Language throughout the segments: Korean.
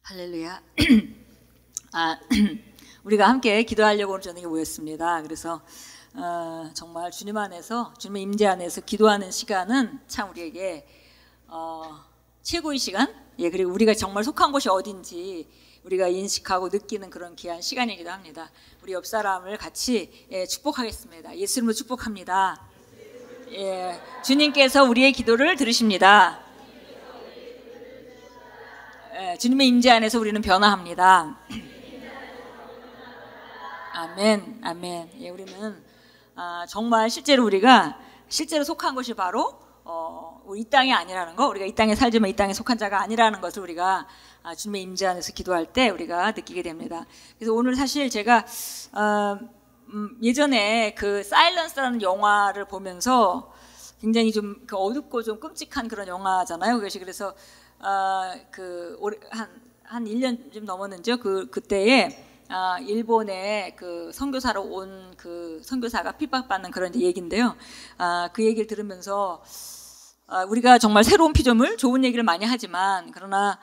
할렐루야. 우리가 함께 기도하려고 오늘 저녁에 모였습니다. 그래서 정말 주님 안에서, 주님의 임재 안에서 기도하는 시간은 참 우리에게 최고의 시간, 그리고 우리가 정말 속한 곳이 어딘지 우리가 인식하고 느끼는 그런 귀한 시간이기도 합니다. 우리 옆 사람을 같이 축복하겠습니다. 예수 이름으로 축복합니다. 주님께서 우리의 기도를 들으십니다. 주님의 임재 안에서 우리는 변화합니다. 아멘, 아멘. 우리는 정말 우리가 실제로 속한 것이 바로 이 땅이 아니라는 거, 우리가 이 땅에 살지만 이 땅에 속한 자가 아니라는 것을 우리가 주님의 임재 안에서 기도할 때 우리가 느끼게 됩니다. 그래서 오늘 사실 제가 예전에 그 사일런스라는 영화를 보면서 굉장히 좀 어둡고 좀 끔찍한 그런 영화잖아요. 그래서 한 1년 좀 넘었는죠. 그때에 일본에 그 선교사로 온 그 선교사가 핍박받는 그런 얘기인데요. 그 얘기를 들으면서 우리가 정말 새로운 피조물, 좋은 얘기를 많이 하지만 그러나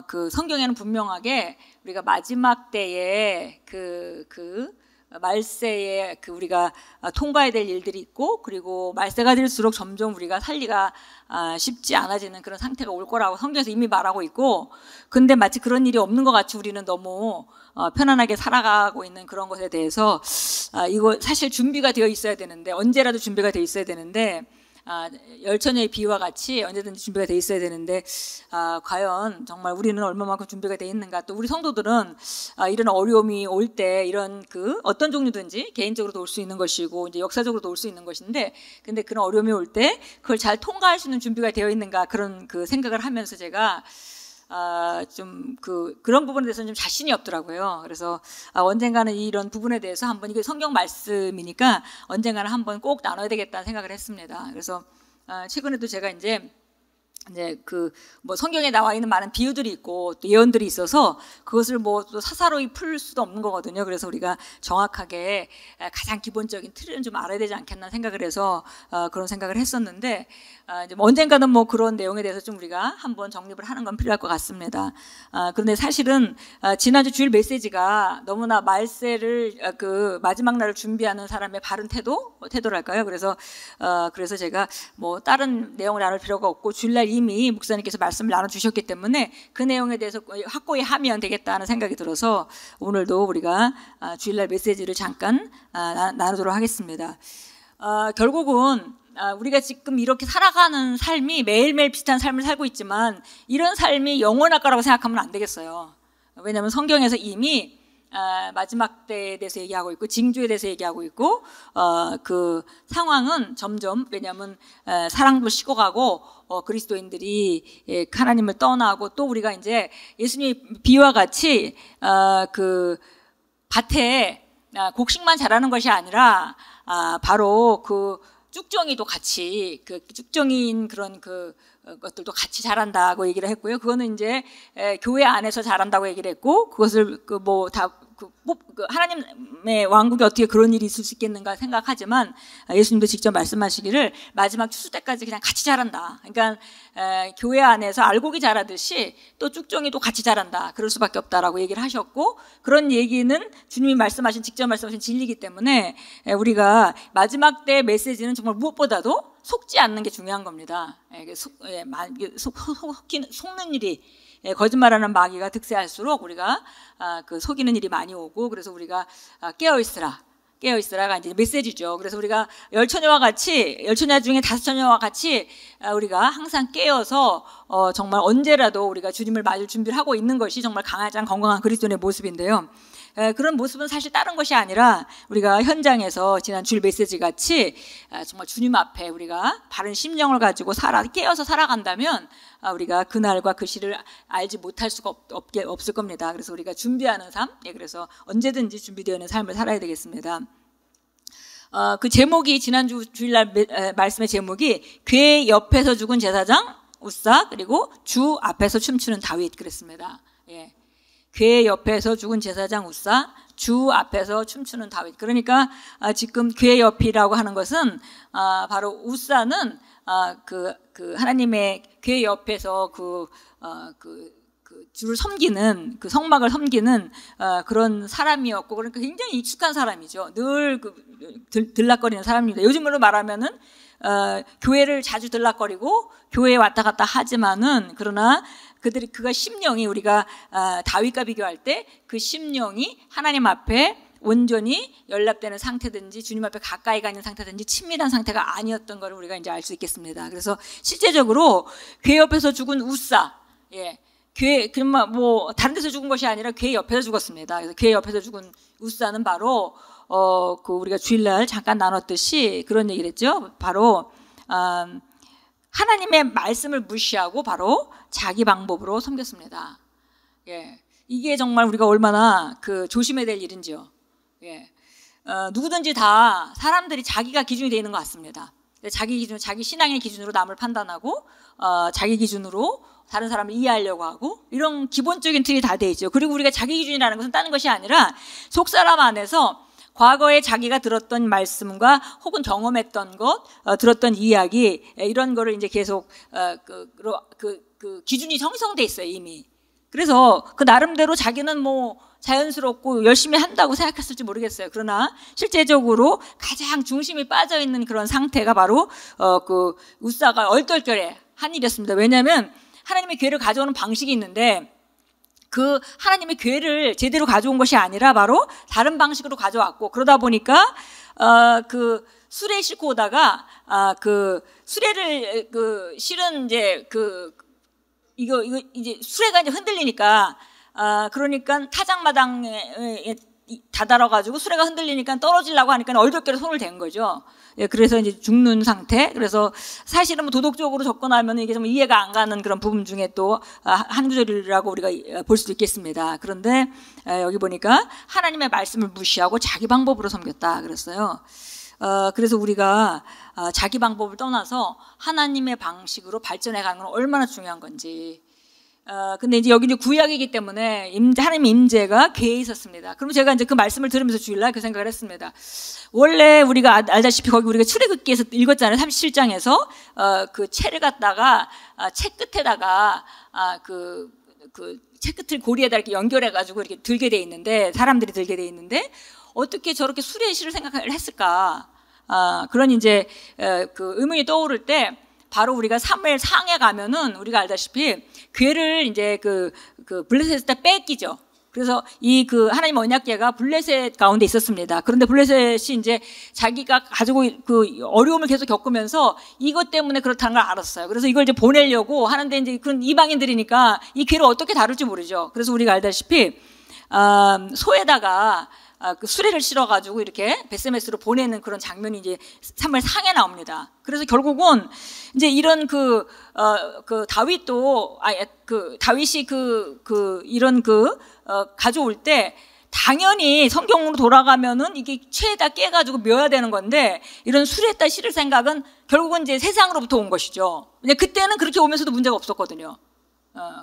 그 성경에는 분명하게 우리가 마지막 때에 말세에 우리가 통과해야 될 일들이 있고, 그리고 말세가 될수록 점점 우리가 살기가 쉽지 않아지는 그런 상태가 올 거라고 성경에서 이미 말하고 있고, 근데 마치 그런 일이 없는 것 같이 우리는 너무 편안하게 살아가고 있는 그런 것에 대해서 이거 사실 준비가 되어 있어야 되는데, 언제라도 준비가 되어 있어야 되는데, 열처녀의 비유와 같이 언제든지 준비가 돼 있어야 되는데 과연 정말 우리는 얼마만큼 준비가 돼 있는가. 또 우리 성도들은 이런 어려움이 올 때 이런 어떤 종류든지 개인적으로도 올 수 있는 것이고 이제 역사적으로도 올 수 있는 것인데, 근데 그런 어려움이 올 때 그걸 잘 통과할 수 있는 준비가 되어 있는가, 그런 생각을 하면서 제가 그런 부분에 대해서는 좀 자신이 없더라고요. 그래서 언젠가는 이런 부분에 대해서 한번, 이게 성경 말씀이니까 언젠가는 한번 꼭 나눠야 되겠다는 생각을 했습니다. 그래서 최근에도 제가 이제 성경에 나와 있는 많은 비유들이 있고 또 예언들이 있어서 그것을 또 사사로이 풀 수도 없는 거거든요. 그래서 우리가 정확하게 가장 기본적인 틀은 좀 알아야 되지 않겠나 생각을 해서 그런 생각을 했었는데, 이제 언젠가는 그런 내용에 대해서 좀 우리가 한번 정립을 하는 건 필요할 것 같습니다. 그런데 사실은 지난주 주일 메시지가 너무나 말세를 마지막 날을 준비하는 사람의 바른 태도랄까요? 그래서 제가 다른 내용을 나눌 필요가 없고, 주일날 이미 목사님께서 말씀을 나눠주셨기 때문에 그 내용에 대해서 확고히 하면 되겠다는 생각이 들어서 오늘도 우리가 주일날 메시지를 잠깐 나누도록 하겠습니다. 결국은 우리가 지금 이렇게 살아가는 삶이 매일매일 비슷한 삶을 살고 있지만 이런 삶이 영원할 거라고 생각하면 안 되겠어요. 왜냐하면 성경에서 이미 마지막 때에 대해서 얘기하고 있고 징조에 대해서 얘기하고 있고 그 상황은 점점, 왜냐하면 사랑도 식어가고 그리스도인들이 하나님을 떠나고, 또 우리가 이제 예수님의 비유와 같이 밭에 곡식만 자라는 것이 아니라 바로 쭉정이도 같이, 쭉정이인 그런 것들도 같이 자란다고 얘기를 했고요. 그거는 이제 교회 안에서 자란다고 얘기를 했고, 그것을 하나님의 왕국에 어떻게 그런 일이 있을 수 있겠는가 생각하지만 예수님도 직접 말씀하시기를 마지막 추수 때까지 그냥 같이 자란다. 그러니까 교회 안에서 알곡이 자라듯이 또 쭉정이도 같이 자란다. 그럴 수밖에 없다라고 얘기를 하셨고, 그런 얘기는 주님이 직접 말씀하신 진리이기 때문에 우리가 마지막 때 메시지는 정말 무엇보다도 속지 않는 게 중요한 겁니다. 속는 일이, 거짓말하는 마귀가 득세할수록 우리가 속이는 일이 많이 오고, 그래서 우리가 깨어있으라가 이제 메시지죠. 그래서 우리가 열처녀 중에 5처녀와 같이 우리가 항상 깨어서 정말 언제라도 우리가 주님을 맞을 준비를 하고 있는 것이 정말 가장 건강한 그리스도인의 모습인데요. 그런 모습은 사실 다른 것이 아니라 우리가 현장에서 지난 주일 메시지 같이 정말 주님 앞에 우리가 바른 심령을 가지고 깨어서 살아간다면 우리가 그날과 그 시를 알지 못할 수가 없을 겁니다. 그래서 우리가 준비하는 삶, 그래서 언제든지 준비되어 있는 삶을 살아야 되겠습니다. 그 제목이, 지난주 주일날 말씀의 제목이 궤 옆에서 죽은 제사장 우사, 그리고 주 앞에서 춤추는 다윗, 그랬습니다. 궤 옆에서 죽은 제사장 우사, 주 앞에서 춤추는 다윗. 그러니까 지금 궤 옆이라고 하는 것은 바로 우사는 하나님의 궤 옆에서 주를 섬기는 그 성막을 섬기는 그런 사람이었고, 그러니까 굉장히 익숙한 사람이죠. 늘 들락거리는 사람입니다. 요즘으로 말하면은 교회를 자주 들락거리고 교회에 왔다 갔다 하지만은, 그러나 그가 심령이, 우리가 다윗과 비교할 때 그 심령이 하나님 앞에 온전히 연락되는 상태든지 주님 앞에 가까이 가는 상태든지 친밀한 상태가 아니었던 걸 우리가 이제 알 수 있겠습니다. 그래서 실제적으로 교회 옆에서 죽은 우사, 교회, 뭐 다른 데서 죽은 것이 아니라 교회 옆에서 죽었습니다. 그래서 교회 옆에서 죽은 우사는 바로 그 우리가 주일날 잠깐 나눴듯이 그런 얘기를 했죠. 바로 하나님의 말씀을 무시하고 바로 자기 방법으로 섬겼습니다. 이게 정말 우리가 얼마나 조심해야 될 일인지요. 누구든지 다 사람들이 자기가 기준이 되어 있는 것 같습니다. 자기 기준, 자기 신앙의 기준으로 남을 판단하고, 자기 기준으로 다른 사람을 이해하려고 하고, 이런 기본적인 틀이 다 돼 있죠. 그리고 우리가 자기 기준이라는 것은 다른 것이 아니라 속 사람 안에서 과거에 자기가 들었던 말씀과 혹은 경험했던 것, 들었던 이야기, 이런 거를 이제 계속 그 기준이 형성돼 있어요, 이미. 그래서 그 나름대로 자기는 뭐 자연스럽고 열심히 한다고 생각했을지 모르겠어요. 그러나 실제적으로 가장 중심이 빠져 있는 그런 상태가 바로 그 우사가 얼떨결에 한 일이었습니다. 왜냐하면 하나님의 교회를 가져오는 방식이 있는데, 그 하나님의 교회를 제대로 가져온 것이 아니라 바로 다른 방식으로 가져왔고, 그러다 보니까 그 수레 싣고 오다가 그 수레를 실은 이제 이거 이제 수레가 이제 흔들리니까, 그러니까 타작마당에 다다라가지고 수레가 흔들리니까 떨어지려고 하니까 얼떨결에 손을 댄 거죠. 그래서 이제 죽는 상태. 그래서 사실은 뭐 도덕적으로 접근하면 이게 좀 이해가 안 가는 그런 부분 중에 또 한 구절이라고 우리가 볼 수도 있겠습니다. 그런데 여기 보니까 하나님의 말씀을 무시하고 자기 방법으로 섬겼다 그랬어요. 그래서 우리가 자기 방법을 떠나서 하나님의 방식으로 발전해 가는 건 얼마나 중요한 건지. 근데 이제 여기 이제 구약이기 때문에 하나님의 임재가 교회에 있었습니다. 그럼 제가 이제 그 말씀을 들으면서 주일날 그 생각을 했습니다. 원래 우리가 알다시피 거기 우리가 출애굽기에서 읽었잖아요. 37장에서 그 채를 갖다가 채 끝에다가 채 끝을 고리에다 이렇게 연결해 가지고 이렇게 들게 돼 있는데, 사람들이 들게 돼 있는데 어떻게 저렇게 수레실을 생각을 했을까? 그런 이제 그 의문이 떠오를 때, 바로 우리가 사무엘 상에 가면은 우리가 알다시피 괴를 이제 그 블레셋에다 뺏기죠. 그래서 이 하나님 언약궤가 블레셋 가운데 있었습니다. 그런데 블레셋이 이제 자기가 가지고 그 어려움을 계속 겪으면서 이것 때문에 그렇다는 걸 알았어요. 그래서 이걸 이제 보내려고 하는데, 이제 그런 이방인들이니까 이 괴를 어떻게 다룰지 모르죠. 그래서 우리가 알다시피 소에다가 그 수레를 실어가지고 이렇게 베스메스로 보내는 그런 장면이 이제 사무엘 상에 나옵니다. 그래서 결국은 이제 이런 다윗도, 다윗이 이런 가져올 때 당연히 성경으로 돌아가면은 이게 채에다 깨가지고 묘야 되는 건데, 이런 수레에다 실을 생각은 결국은 이제 세상으로부터 온 것이죠. 근데 그때는 그렇게 오면서도 문제가 없었거든요.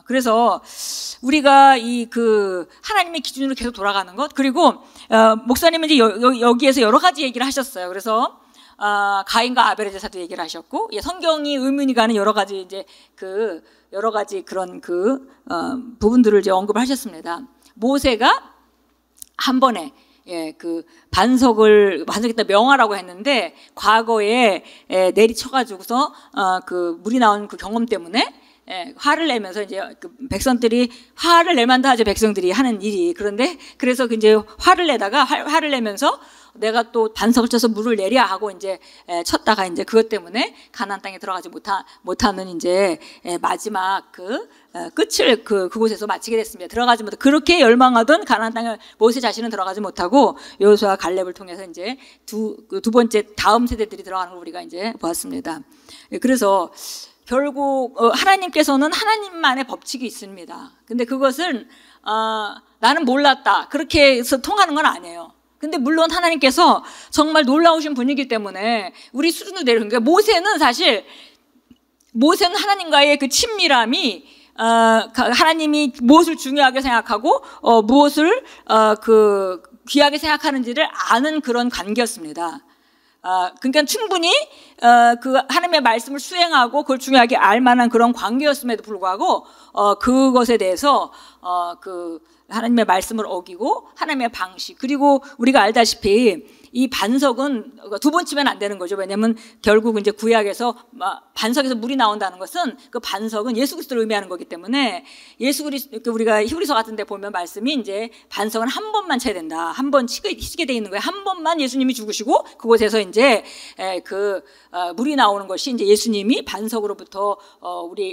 그래서 우리가 하나님의 기준으로 계속 돌아가는 것, 그리고 목사님은 이제 여기에서 여러 가지 얘기를 하셨어요. 그래서 가인과 아벨의 제사도 얘기를 하셨고, 성경이 의문이 가는 여러 가지 이제 여러 가지 그런 부분들을 이제 언급을 하셨습니다. 모세가 한 번에 반석에다 명하라고 했는데, 과거에 내리쳐가지고서 물이 나온 그 경험 때문에 화를 내면서 이제 백성들이 화를 낼 만다 하죠. 백성들이 하는 일이. 그런데 그래서 이제 화를 내면서 내가 또 반석을 쳐서 물을 내랴 하고 이제 쳤다가 이제 그것 때문에 가나안 땅에 들어가지 못하는 이제 마지막 끝을 그곳에서 마치게 됐습니다. 들어가지 못하고, 그렇게 열망하던 가나안 땅에 모세 자신은 들어가지 못하고 여호수아와 갈렙을 통해서 이제 두 번째 다음 세대들이 들어가는 걸 우리가 이제 보았습니다. 그래서 결국 하나님께서는 하나님만의 법칙이 있습니다. 근데 그것은 나는 몰랐다 그렇게 해서 통하는 건 아니에요. 근데 물론 하나님께서 정말 놀라우신 분이기 때문에 우리 수준으로 내려오는 거예요. 모세는 하나님과의 그 친밀함이 하나님이 무엇을 중요하게 생각하고 무엇을 귀하게 생각하는지를 아는 그런 관계였습니다. 그러니까 충분히 하나님의 말씀을 수행하고 그걸 중요하게 알 만한 그런 관계였음에도 불구하고 그것에 대해서 그 하나님의 말씀을 어기고 하나님의 방식, 그리고 우리가 알다시피 이 반석은 두 번 치면 안 되는 거죠. 왜냐하면 결국 이제 구약에서 반석에서 물이 나온다는 것은 그 반석은 예수 그리스도를 의미하는 거기 때문에 예수 그리스도, 우리가 히브리서 같은 데 보면 말씀이 이제 반석은 한 번만 쳐야 된다. 한 번 치게 돼 있는 거예요. 한 번만 예수님이 죽으시고 그곳에서 이제 물이 나오는 것이 이제 예수님이 반석으로부터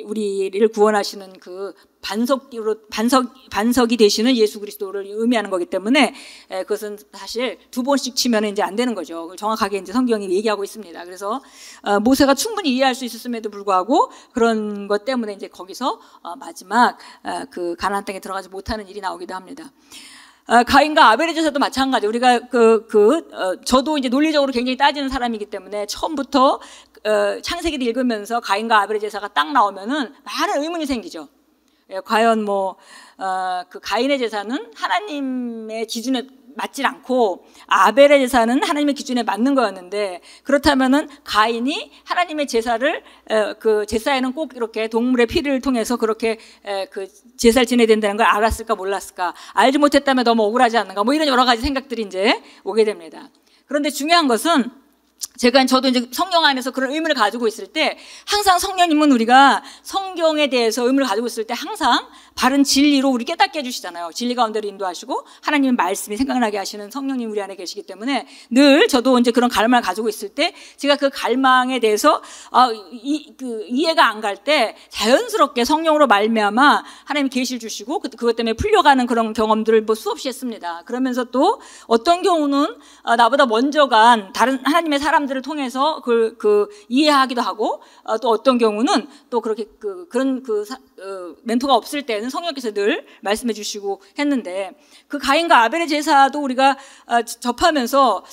우리를 구원하시는 그 반석이 되시는 예수 그리스도를 의미하는 거기 때문에 그것은 사실 두 번씩 치면 이제 안 되는 거죠. 정확하게 이제 성경이 얘기하고 있습니다. 그래서 모세가 충분히 이해할 수 있었음에도 불구하고 그런 것 때문에 이제 거기서 마지막 그 가나안 땅에 들어가지 못하는 일이 나오기도 합니다. 가인과 아벨의 제사도 마찬가지. 우리가 저도 이제 논리적으로 굉장히 따지는 사람이기 때문에 처음부터 창세기를 읽으면서 가인과 아벨의 제사가 딱 나오면은 많은 의문이 생기죠. 과연 그 가인의 제사는 하나님의 기준에 맞질 않고 아벨의 제사는 하나님의 기준에 맞는 거였는데, 그렇다면은 가인이 하나님의 제사를 그 제사에는 꼭 이렇게 동물의 피를 통해서 그렇게 그 제사를 지내야 된다는 걸 알았을까 몰랐을까, 알지 못했다면 너무 억울하지 않는가, 뭐 이런 여러 가지 생각들이 이제 오게 됩니다. 그런데 중요한 것은 저도 이제 성경 안에서 그런 의문을 가지고 있을 때 항상 성령님은 우리가 성경에 대해서 의문을 가지고 있을 때 항상 바른 진리로 우리 깨닫게 해주시잖아요. 진리 가운데로 인도하시고 하나님의 말씀이 생각나게 하시는 성령님 우리 안에 계시기 때문에 늘 저도 이제 그런 갈망을 가지고 있을 때 제가 그 갈망에 대해서 이해가 안 갈 때 자연스럽게 성령으로 말미암아 하나님이 계시를 주시고 그것 때문에 풀려가는 그런 경험들을 수없이 했습니다. 그러면서 또 어떤 경우는 나보다 먼저 간 다른 하나님의 사람들을 통해서 이해하기도 하고, 또 어떤 경우는 또 그렇게 그런 멘토가 없을 때는 성령께서 늘 말씀해 주시고 했는데, 그 가인과 아벨의 제사도 우리가 접하면서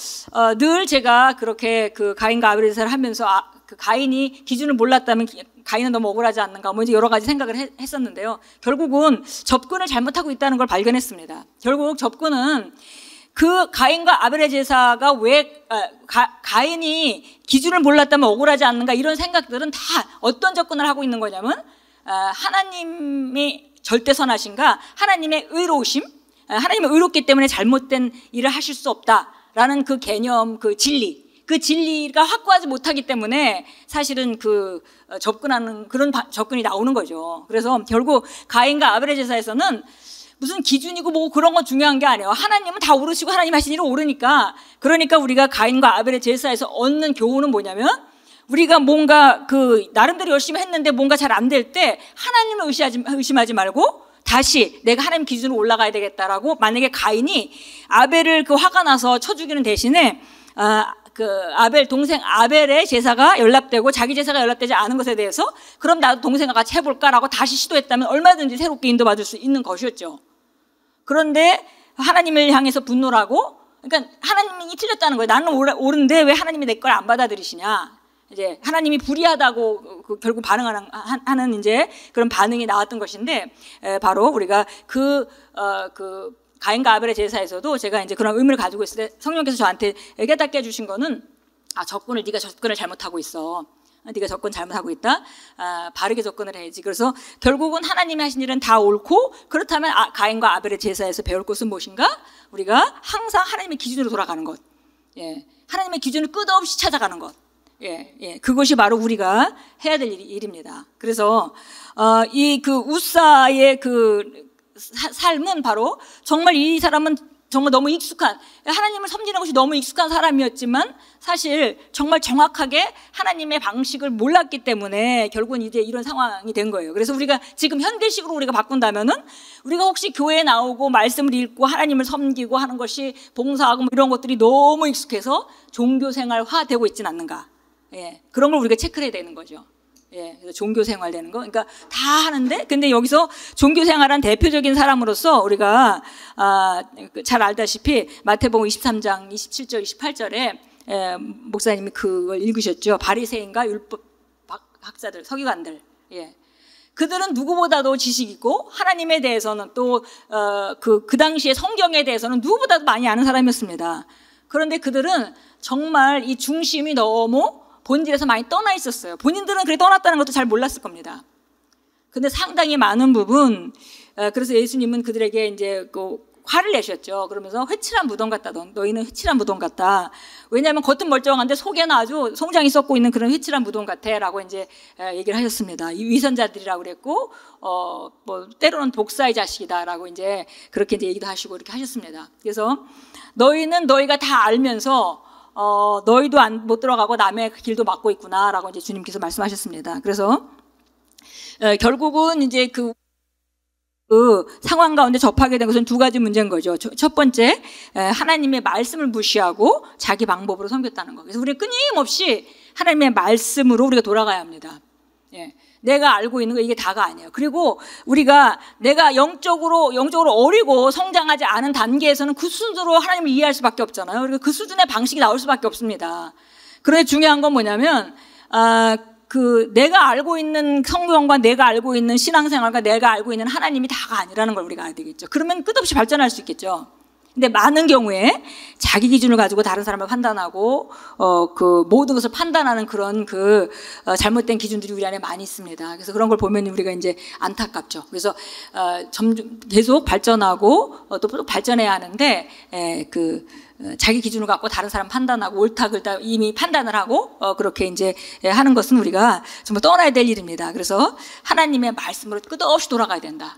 늘 제가 그렇게 그 가인과 아벨의 제사를 하면서 그 가인이 기준을 몰랐다면 가인은 너무 억울하지 않는가, 뭐 이제 여러 가지 생각을 했었는데요. 결국은 접근을 잘못하고 있다는 걸 발견했습니다. 결국 접근은 그 가인과 아벨의 제사가 왜 가인이 기준을 몰랐다면 억울하지 않는가, 이런 생각들은 다 어떤 접근을 하고 있는 거냐면 하나님이 절대선하신가, 하나님의 의로우심, 하나님은 의롭기 때문에 잘못된 일을 하실 수 없다라는 그 개념, 그 진리가 확고하지 못하기 때문에 사실은 접근하는 그런 접근이 나오는 거죠. 그래서 결국 가인과 아벨의 제사에서는 무슨 기준이고 뭐 그런 건 중요한 게 아니에요. 하나님은 다 오르시고 하나님 하신 일을 오르니까. 그러니까 우리가 가인과 아벨의 제사에서 얻는 교훈은 뭐냐면, 우리가 뭔가 나름대로 열심히 했는데 뭔가 잘 안 될 때 하나님을 의심하지 말고 다시 내가 하나님 기준으로 올라가야 되겠다라고, 만약에 가인이 아벨을 화가 나서 쳐 죽이는 대신에 동생 아벨의 제사가 연락되고 자기 제사가 연락되지 않은 것에 대해서 그럼 나도 동생과 같이 해볼까라고 다시 시도했다면 얼마든지 새롭게 인도받을 수 있는 것이었죠. 그런데 하나님을 향해서 분노를 하고, 그러니까 하나님이 틀렸다는 거예요. 나는 옳은데 왜 하나님이 내 걸 안 받아들이시냐. 이제 하나님이 불의하다고 결국 하는 이제 그런 반응이 나왔던 것인데, 바로 우리가 가인과 아벨의 제사에서도 제가 이제 그런 의문을 가지고 있을 때 성령께서 저한테 깨닫게 해주신 거는, 네가 접근을 잘못하고 있어. 네가 접근 잘못하고 있다. 바르게 접근을 해야지. 그래서 결국은 하나님이 하신 일은 다 옳고, 그렇다면 가인과 아벨의 제사에서 배울 것은 무엇인가? 우리가 항상 하나님의 기준으로 돌아가는 것. 예. 하나님의 기준을 끝없이 찾아가는 것. 예. 그것이 바로 우리가 해야 될 일입니다. 그래서 우사의 삶은 바로 정말 이 사람은 정말 너무 익숙한, 하나님을 섬기는 것이 너무 익숙한 사람이었지만 사실 정말 정확하게 하나님의 방식을 몰랐기 때문에 결국은 이제 이런 상황이 된 거예요. 그래서 우리가 지금 현대식으로 우리가 바꾼다면은, 우리가 혹시 교회에 나오고 말씀을 읽고 하나님을 섬기고 하는 것이 봉사하고 뭐 이런 것들이 너무 익숙해서 종교생활화 되고 있지는 않는가. 예. 그런 걸 우리가 체크를 해야 되는 거죠. 예, 그래서 종교생활 되는 거. 그러니까 다 하는데, 근데 여기서 종교생활한 대표적인 사람으로서 우리가, 잘 알다시피 마태복음 23장 27절, 28절에, 목사님이 그걸 읽으셨죠. 바리새인과 율법 학자들, 서기관들. 예. 그들은 누구보다도 지식 있고, 하나님에 대해서는 또, 그 당시에 성경에 대해서는 누구보다도 많이 아는 사람이었습니다. 그런데 그들은 정말 이 중심이 너무 본질에서 많이 떠나 있었어요. 본인들은 그래 떠났다는 것도 잘 몰랐을 겁니다. 근데 상당히 많은 부분, 그래서 예수님은 그들에게 이제 화를 내셨죠. 그러면서 회칠한 무덤 같다. 너희는 회칠한 무덤 같다. 왜냐하면 겉은 멀쩡한데 속에는 아주 송장이 썩고 있는 그런 회칠한 무덤 같아라고 이제 얘기를 하셨습니다. 이 위선자들이라고 그랬고, 뭐 때로는 독사의 자식이다라고 이제 그렇게 이제 얘기도 하시고 이렇게 하셨습니다. 그래서 너희는 너희가 다 알면서 너희도 못 들어가고 남의 길도 막고 있구나라고 이제 주님께서 말씀하셨습니다. 그래서 결국은 이제 그 상황 가운데 접하게 된 것은 두 가지 문제인 거죠. 첫 번째, 하나님의 말씀을 무시하고 자기 방법으로 섬겼다는 거. 그래서 우리가 끊임없이 하나님의 말씀으로 우리가 돌아가야 합니다. 예. 내가 알고 있는 거 이게 다가 아니에요. 그리고 우리가 내가 영적으로 어리고 성장하지 않은 단계에서는 그 수준으로 하나님을 이해할 수밖에 없잖아요. 그리고 그 수준의 방식이 나올 수밖에 없습니다. 그런데 중요한 건 뭐냐면 내가 알고 있는 성경과 내가 알고 있는 신앙생활과 내가 알고 있는 하나님이 다가 아니라는 걸 우리가 알아야 되겠죠. 그러면 끝없이 발전할 수 있겠죠. 근데 많은 경우에 자기 기준을 가지고 다른 사람을 판단하고 모든 것을 판단하는 그런 잘못된 기준들이 우리 안에 많이 있습니다. 그래서 그런 걸 보면 우리가 이제 안타깝죠. 그래서 점점 계속 발전하고 또 발전해야 하는데 자기 기준을 갖고 다른 사람 판단하고 옳다 그르다 이미 판단을 하고 그렇게 이제 하는 것은 우리가 정말 떠나야 될 일입니다. 그래서 하나님의 말씀으로 끝없이 돌아가야 된다.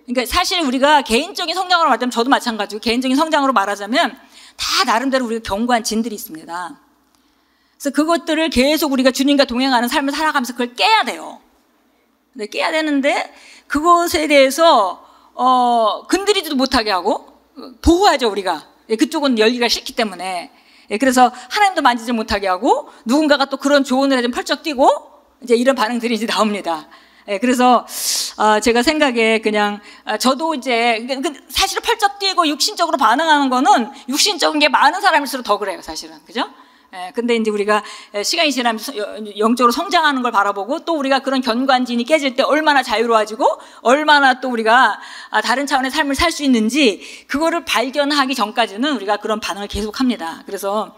그러니까 사실 우리가 개인적인 성장으로 말하자면 저도 마찬가지고 개인적인 성장으로 말하자면 다 나름대로 우리가 견고한 진들이 있습니다. 그래서 그것들을 계속 우리가 주님과 동행하는 삶을 살아가면서 그걸 깨야 돼요. 근데 깨야 되는데 그것에 대해서 건드리지도 못하게 하고 보호하죠 우리가. 그쪽은 열기가 싫기 때문에. 그래서 하나님도 만지지 못하게 하고 누군가가 또 그런 조언을 해주면 펄쩍 뛰고 이제 이런 반응들이 이제 나옵니다. 그래서 제가 생각에 그냥 저도 이제 사실은 펄쩍 뛰고 육신적으로 반응하는 거는 육신적인 게 많은 사람일수록 더 그래요 사실은. 그죠? 근데 이제 우리가 시간이 지나면서 영적으로 성장하는 걸 바라보고 또 우리가 그런 견관진이 깨질 때 얼마나 자유로워지고 얼마나 또 우리가 다른 차원의 삶을 살 수 있는지 그거를 발견하기 전까지는 우리가 그런 반응을 계속합니다. 그래서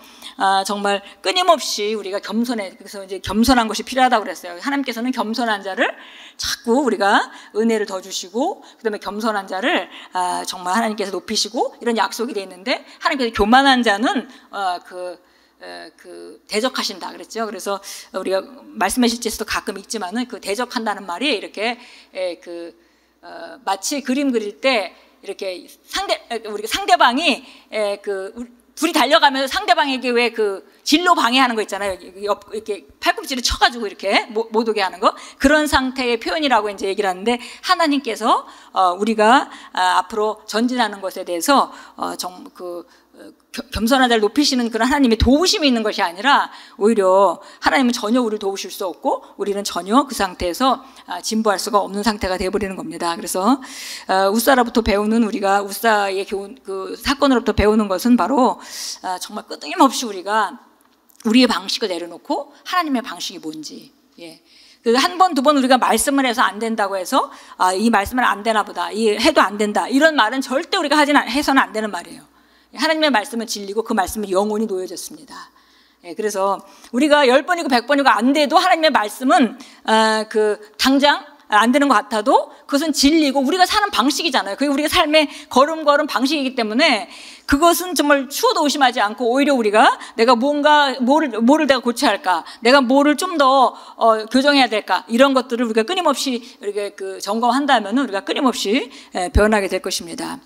정말 끊임없이 우리가 그래서 이제 겸손한 것이 필요하다고 그랬어요. 하나님께서는 겸손한 자를 자꾸 우리가 은혜를 더 주시고 그다음에 겸손한 자를 정말 하나님께서 높이시고 이런 약속이 돼 있는데 하나님께서 교만한 자는 대적하신다 그랬죠. 그래서 우리가 말씀의 실제에서도 가끔 있지만은 대적한다는 말이 이렇게 마치 그림 그릴 때 이렇게 우리가 상대방이 둘이 달려가면서 상대방에게 왜 진로 방해하는 거 있잖아요. 이렇게 팔꿈치를 쳐가지고 이렇게 못 오게 하는 거. 그런 상태의 표현이라고 이제 얘기를 하는데 하나님께서 우리가 앞으로 전진하는 것에 대해서 겸손한 자를 높이시는 그런 하나님의 도우심이 있는 것이 아니라 오히려 하나님은 전혀 우리를 도우실 수 없고 우리는 전혀 그 상태에서 진보할 수가 없는 상태가 되어버리는 겁니다. 그래서 우사로부터 배우는 우리가 우사의 사건으로부터 배우는 것은 바로 정말 끊임없이 우리가 우리의 방식을 내려놓고 하나님의 방식이 뭔지 한 번, 두 번 우리가 말씀을 해서 안 된다고 해서 이 말씀은 안 되나 보다 이 해도 안 된다 이런 말은 절대 우리가 해서는 안 되는 말이에요. 하나님의 말씀은 진리고 그 말씀은 영원히 놓여졌습니다. 그래서 우리가 10번이고 100번이고 안 돼도 하나님의 말씀은 당장 안 되는 것 같아도 그것은 진리고 우리가 사는 방식이잖아요. 그게 우리가 삶의 걸음걸음 방식이기 때문에 그것은 정말 추워도 의심하지 않고 오히려 우리가 내가 뭐를 내가 고쳐야 할까, 내가 뭐를 좀 더 교정해야 될까 이런 것들을 우리가 끊임없이 이렇게 점검한다면 우리가 끊임없이 변하게 될 것입니다.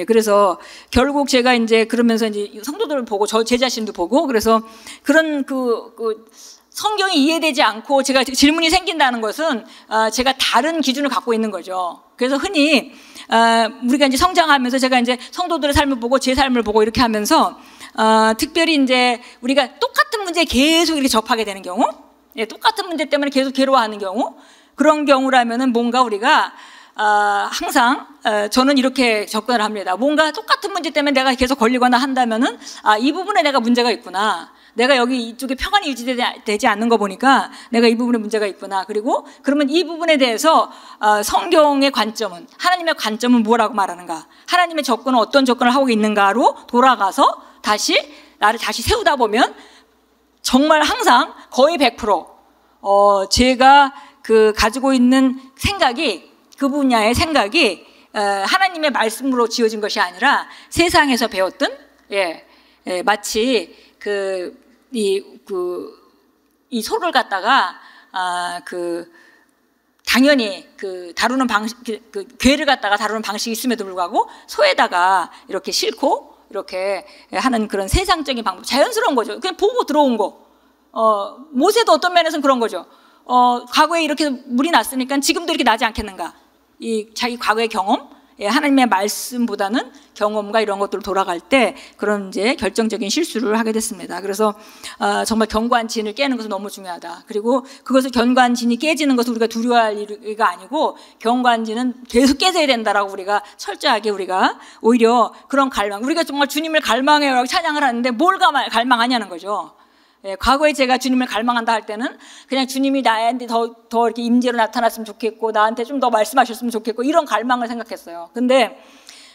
그래서 결국 제가 이제 그러면서 이제 성도들을 보고 제 자신도 보고 그래서 그런 성경이 이해되지 않고 제가 질문이 생긴다는 것은 제가 다른 기준을 갖고 있는 거죠. 그래서 흔히 우리가 이제 성장하면서 제가 이제 성도들의 삶을 보고 제 삶을 보고 이렇게 하면서 특별히 이제 우리가 똑같은 문제에 계속 이렇게 접하게 되는 경우, 똑같은 문제 때문에 계속 괴로워하는 경우, 그런 경우라면은 뭔가 우리가 항상 저는 이렇게 접근을 합니다. 뭔가 똑같은 문제 때문에 내가 계속 걸리거나 한다면은 이 부분에 내가 문제가 있구나. 내가 여기 이쪽에 평안이 유지되지 않는 거 보니까 내가 이 부분에 문제가 있구나. 그리고 그러면 이 부분에 대해서 성경의 관점은, 하나님의 관점은 뭐라고 말하는가, 하나님의 접근은 어떤 접근을 하고 있는가로 돌아가서 나를 다시 세우다 보면 정말 항상 거의 100% 제가 그 가지고 있는 생각이, 그 분야의 생각이 하나님의 말씀으로 지어진 것이 아니라 세상에서 배웠던, 마치 이 소를 갖다가 당연히 다루는 방식, 괴를 갖다가 다루는 방식이 있음에도 불구하고 소에다가 이렇게 싣고 이렇게 하는 그런 세상적인 방법, 자연스러운 거죠. 그냥 보고 들어온 거. 모세도 어떤 면에서는 그런 거죠. 과거에 이렇게 물이 났으니까 지금도 이렇게 나지 않겠는가. 이 자기 과거의 경험, 하나님의 말씀보다는 경험과 이런 것들로 돌아갈 때 그런 이제 결정적인 실수를 하게 됐습니다. 그래서 정말 견고한 진을 깨는 것은 너무 중요하다. 그리고 그것을 견고한 진이 깨지는 것을 우리가 두려워할 일이 아니고 견고한 진은 계속 깨져야 된다라고 우리가 철저하게 우리가 오히려 그런 갈망, 우리가 정말 주님을 갈망해요라고 찬양을 하는데 뭘 갈망하냐는 거죠. 과거에 제가 주님을 갈망한다 할 때는 그냥 주님이 나한테 더 이렇게 임재로 나타났으면 좋겠고 나한테 좀 더 말씀하셨으면 좋겠고 이런 갈망을 생각했어요. 근데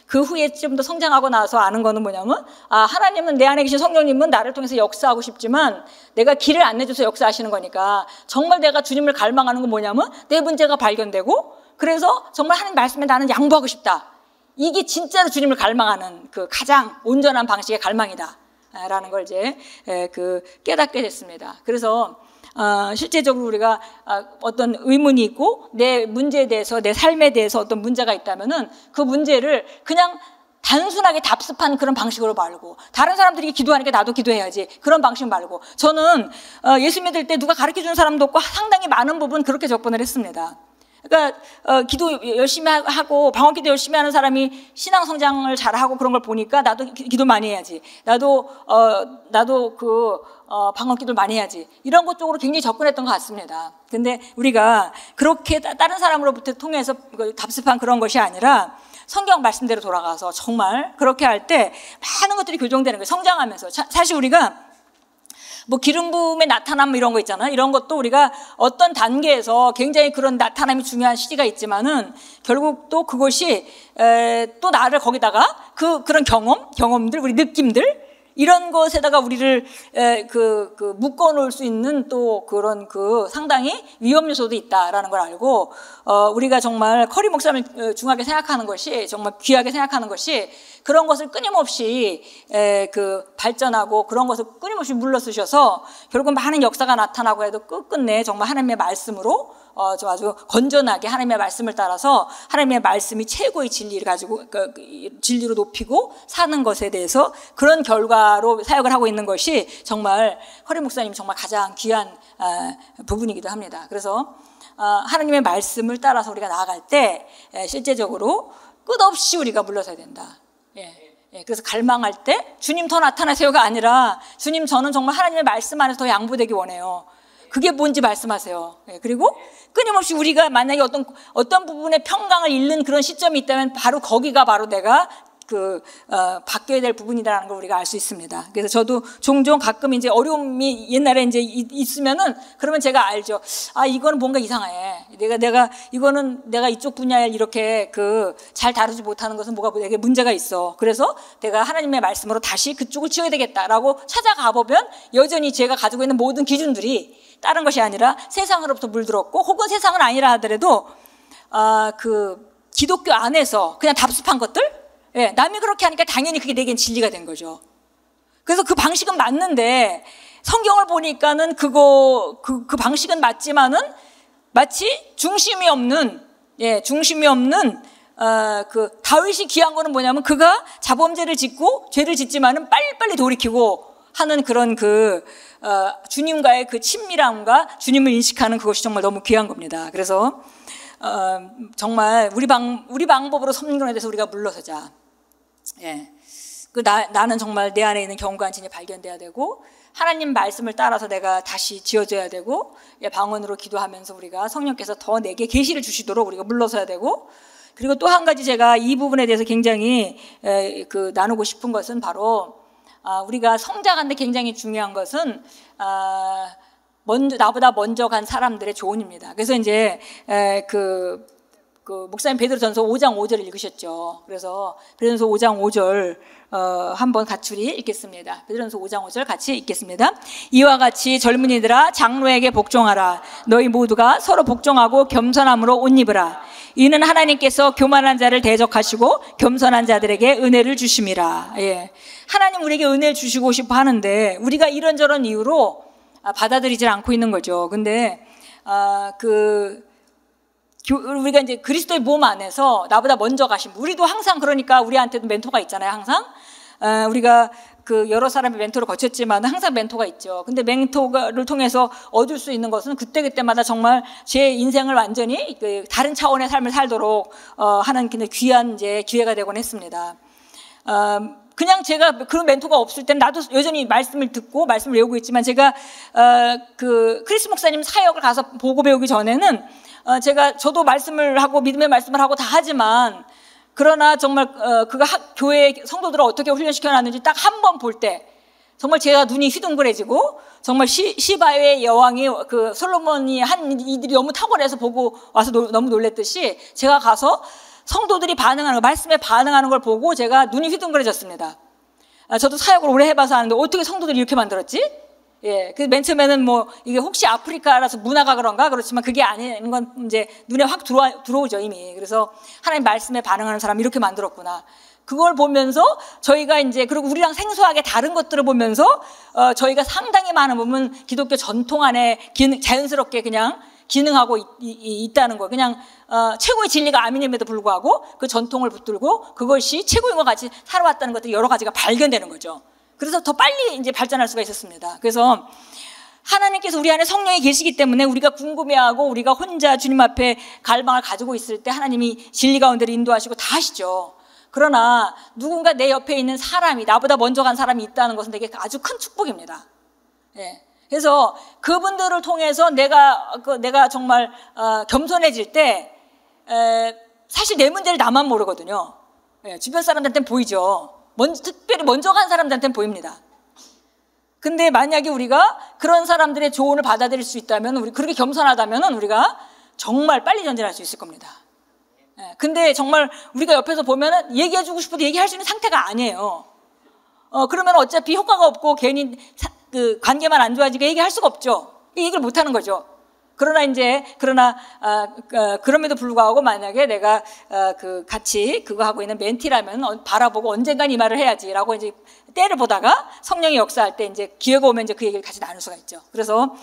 그 후에 좀 더 성장하고 나서 아는 거는 뭐냐면 하나님은, 내 안에 계신 성령님은 나를 통해서 역사하고 싶지만 내가 길을 안 내줘서 역사하시는 거니까 정말 내가 주님을 갈망하는 건 뭐냐면 내 문제가 발견되고 그래서 정말 하나님 말씀에 나는 양보하고 싶다. 이게 진짜로 주님을 갈망하는 그 가장 온전한 방식의 갈망이다 라는 걸 이제 깨닫게 됐습니다. 그래서 실제적으로 우리가 어떤 의문이 있고 내 문제에 대해서, 내 삶에 대해서 어떤 문제가 있다면은 그 문제를 그냥 단순하게 답습한 그런 방식으로 말고, 다른 사람들이 기도하니까 나도 기도해야지 그런 방식 말고, 저는 예수 믿을 때 누가 가르쳐주는 사람도 없고 상당히 많은 부분 그렇게 접근을 했습니다. 그러니까 기도 열심히 하고 방언기도 열심히 하는 사람이 신앙 성장을 잘하고 그런 걸 보니까 나도 기도 많이 해야지, 나도 방언기도를 많이 해야지, 이런 것 쪽으로 굉장히 접근했던 것 같습니다. 근데 우리가 그렇게 다른 사람으로부터 통해서 답습한 그런 것이 아니라 성경 말씀대로 돌아가서 정말 그렇게 할 때 많은 것들이 교정되는 거예요. 성장하면서. 사실 우리가 뭐 기름 부음의 나타남 이런 거 있잖아요. 이런 것도 우리가 어떤 단계에서 굉장히 그런 나타남이 중요한 시기가 있지만은 결국 또 그것이 또 나를 거기다가 그런 경험들, 우리 느낌들 이런 것에다가 우리를 묶어 놓을 수 있는 또 그런 상당히 위험 요소도 있다라는 걸 알고, 우리가 정말 커리 목사님을 중하게 생각하는 것이, 정말 귀하게 생각하는 것이 그런 것을 끊임없이 발전하고 그런 것을 끊임없이 물러쓰셔서 결국 많은 역사가 나타나고 해도 끝끝내 정말 하나님의 말씀으로 아주 건전하게 하나님의 말씀을 따라서 하나님의 말씀이 최고의 진리를 가지고 진리로 높이고 사는 것에 대해서 그런 결과로 사역을 하고 있는 것이 정말 허리 목사님 정말 가장 귀한 부분이기도 합니다. 그래서 하나님의 말씀을 따라서 우리가 나아갈 때 실제적으로 끝없이 우리가 물러서야 된다. 그래서 갈망할 때 주님 더 나타나세요가 아니라 주님 저는 정말 하나님의 말씀 안에서 더 양보되기 원해요. 그게 뭔지 말씀하세요. 그리고 끊임없이 우리가 만약에 어떤 부분에 평강을 잃는 그런 시점이 있다면 바로 거기가 바로 내가 바뀌어야 될 부분이라는 걸 우리가 알 수 있습니다. 그래서 저도 종종 가끔 이제 어려움이 옛날에 이제 있으면은 그러면 제가 알죠. 이거는 뭔가 이상해. 내가 이쪽 분야에 이렇게 잘 다루지 못하는 것은 뭐가 내게 문제가 있어. 그래서 내가 하나님의 말씀으로 다시 그쪽을 치워야 되겠다라고 찾아가 보면 여전히 제가 가지고 있는 모든 기준들이 다른 것이 아니라 세상으로부터 물들었고, 혹은 세상은 아니라 하더라도 기독교 안에서 그냥 답습한 것들, 남이 그렇게 하니까 당연히 그게 내겐 진리가 된 거죠. 그래서 그 방식은 맞는데 성경을 보니까는 그 방식은 맞지만은 마치 중심이 없는 다윗이 귀한 거는 뭐냐면 그가 자범죄를 짓고 죄를 짓지만은 빨리빨리 돌이키고 하는 그런 주님과의 그 친밀함과 주님을 인식하는 그것이 정말 너무 귀한 겁니다. 그래서 정말 우리 방법으로 성령에 대해서 우리가 물러서자. 나는 정말 내 안에 있는 견고한 진이 발견돼야 되고, 하나님 말씀을 따라서 내가 다시 지어져야 되고, 방언으로 기도하면서 우리가 성령께서 더 내게 계시를 주시도록 우리가 물러서야 되고, 그리고 또 한 가지 제가 이 부분에 대해서 굉장히 나누고 싶은 것은 바로 우리가 성장하는데 굉장히 중요한 것은 나보다 먼저 간 사람들의 조언입니다. 그래서 이제 그 목사님 베드로전서 5장 5절을 읽으셨죠. 그래서 베드로전서 5장 5절 한번 같이 읽겠습니다. 베드로전서 5장 5절 같이 읽겠습니다. 이와 같이 젊은이들아 장로에게 복종하라. 너희 모두가 서로 복종하고 겸손함으로 옷 입으라. 이는 하나님께서 교만한 자를 대적하시고 겸손한 자들에게 은혜를 주심이라. 예. 하나님 우리에게 은혜를 주시고 싶어 하는데 우리가 이런저런 이유로 받아들이질 않고 있는 거죠. 근데 우리가 이제 그리스도의 몸 안에서 나보다 먼저 가신 분, 우리도 항상 그러니까 우리한테도 멘토가 있잖아요. 항상 우리가 그 여러 사람의 멘토를 거쳤지만 항상 멘토가 있죠. 근데 멘토를 통해서 얻을 수 있는 것은 그때그때마다 정말 제 인생을 완전히 다른 차원의 삶을 살도록 하는 귀한 이제 기회가 되곤 했습니다. 그냥 제가 그런 멘토가 없을 때는 나도 여전히 말씀을 듣고 말씀을 외우고 있지만 제가 그 크리스 목사님 사역을 가서 보고 배우기 전에는 저도 말씀을 하고 믿음의 말씀을 하고 다 하지만 그러나 정말 그가 교회 성도들을 어떻게 훈련시켜놨는지 딱 한 번 볼 때 정말 제가 눈이 휘둥그레지고 정말 시바의 여왕이 그 솔로몬이 한 이들이 너무 탁월해서 보고 와서 너무 놀랬듯이 제가 가서 성도들이 반응하는 거, 말씀에 반응하는 걸 보고 제가 눈이 휘둥그레졌습니다. 저도 사역을 오래 해봐서 아는데 어떻게 성도들이 이렇게 만들었지? 예, 그 맨 처음에는 뭐 이게 혹시 아프리카라서 문화가 그런가 그렇지만 그게 아닌 건 이제 눈에 확 들어오죠 이미. 그래서 하나님 말씀에 반응하는 사람 이렇게 만들었구나. 그걸 보면서 저희가 이제 그리고 우리랑 생소하게 다른 것들을 보면서 저희가 상당히 많은 부분 기독교 전통 안에 자연스럽게 그냥 기능하고 있다는 거. 그냥 최고의 진리가 아멘임에도 불구하고 그 전통을 붙들고 그것이 최고인 것 같이 살아왔다는 것들이 여러 가지가 발견되는 거죠. 그래서 더 빨리 이제 발전할 수가 있었습니다. 그래서 하나님께서 우리 안에 성령이 계시기 때문에 우리가 궁금해하고 우리가 혼자 주님 앞에 갈망을 가지고 있을 때 하나님이 진리 가운데를 인도하시고 다 하시죠. 그러나 누군가 내 옆에 있는 사람이 나보다 먼저 간 사람이 있다는 것은 되게 아주 큰 축복입니다. 예. 그래서 그분들을 통해서 내가 정말 겸손해질 때 사실 내 문제를 나만 모르거든요. 예. 주변 사람들한테는 보이죠. 특별히 먼저 간 사람들한테는 보입니다. 근데 만약에 우리가 그런 사람들의 조언을 받아들일 수 있다면, 우리 그렇게 겸손하다면 우리가 정말 빨리 전진할 수 있을 겁니다. 근데 정말 우리가 옆에서 보면은 얘기해주고 싶어도 얘기할 수 있는 상태가 아니에요. 그러면 어차피 효과가 없고 괜히 그 관계만 안 좋아지게 얘기할 수가 없죠. 얘기를 못 하는 거죠. 그럼에도 불구하고 만약에 내가 같이 그거 하고 있는 멘티라면 바라보고 언젠간 이 말을 해야지라고 이제 때를 보다가 성령이 역사할 때 이제 기회가 오면 이제 그 얘기를 같이 나눌 수가 있죠. 그래서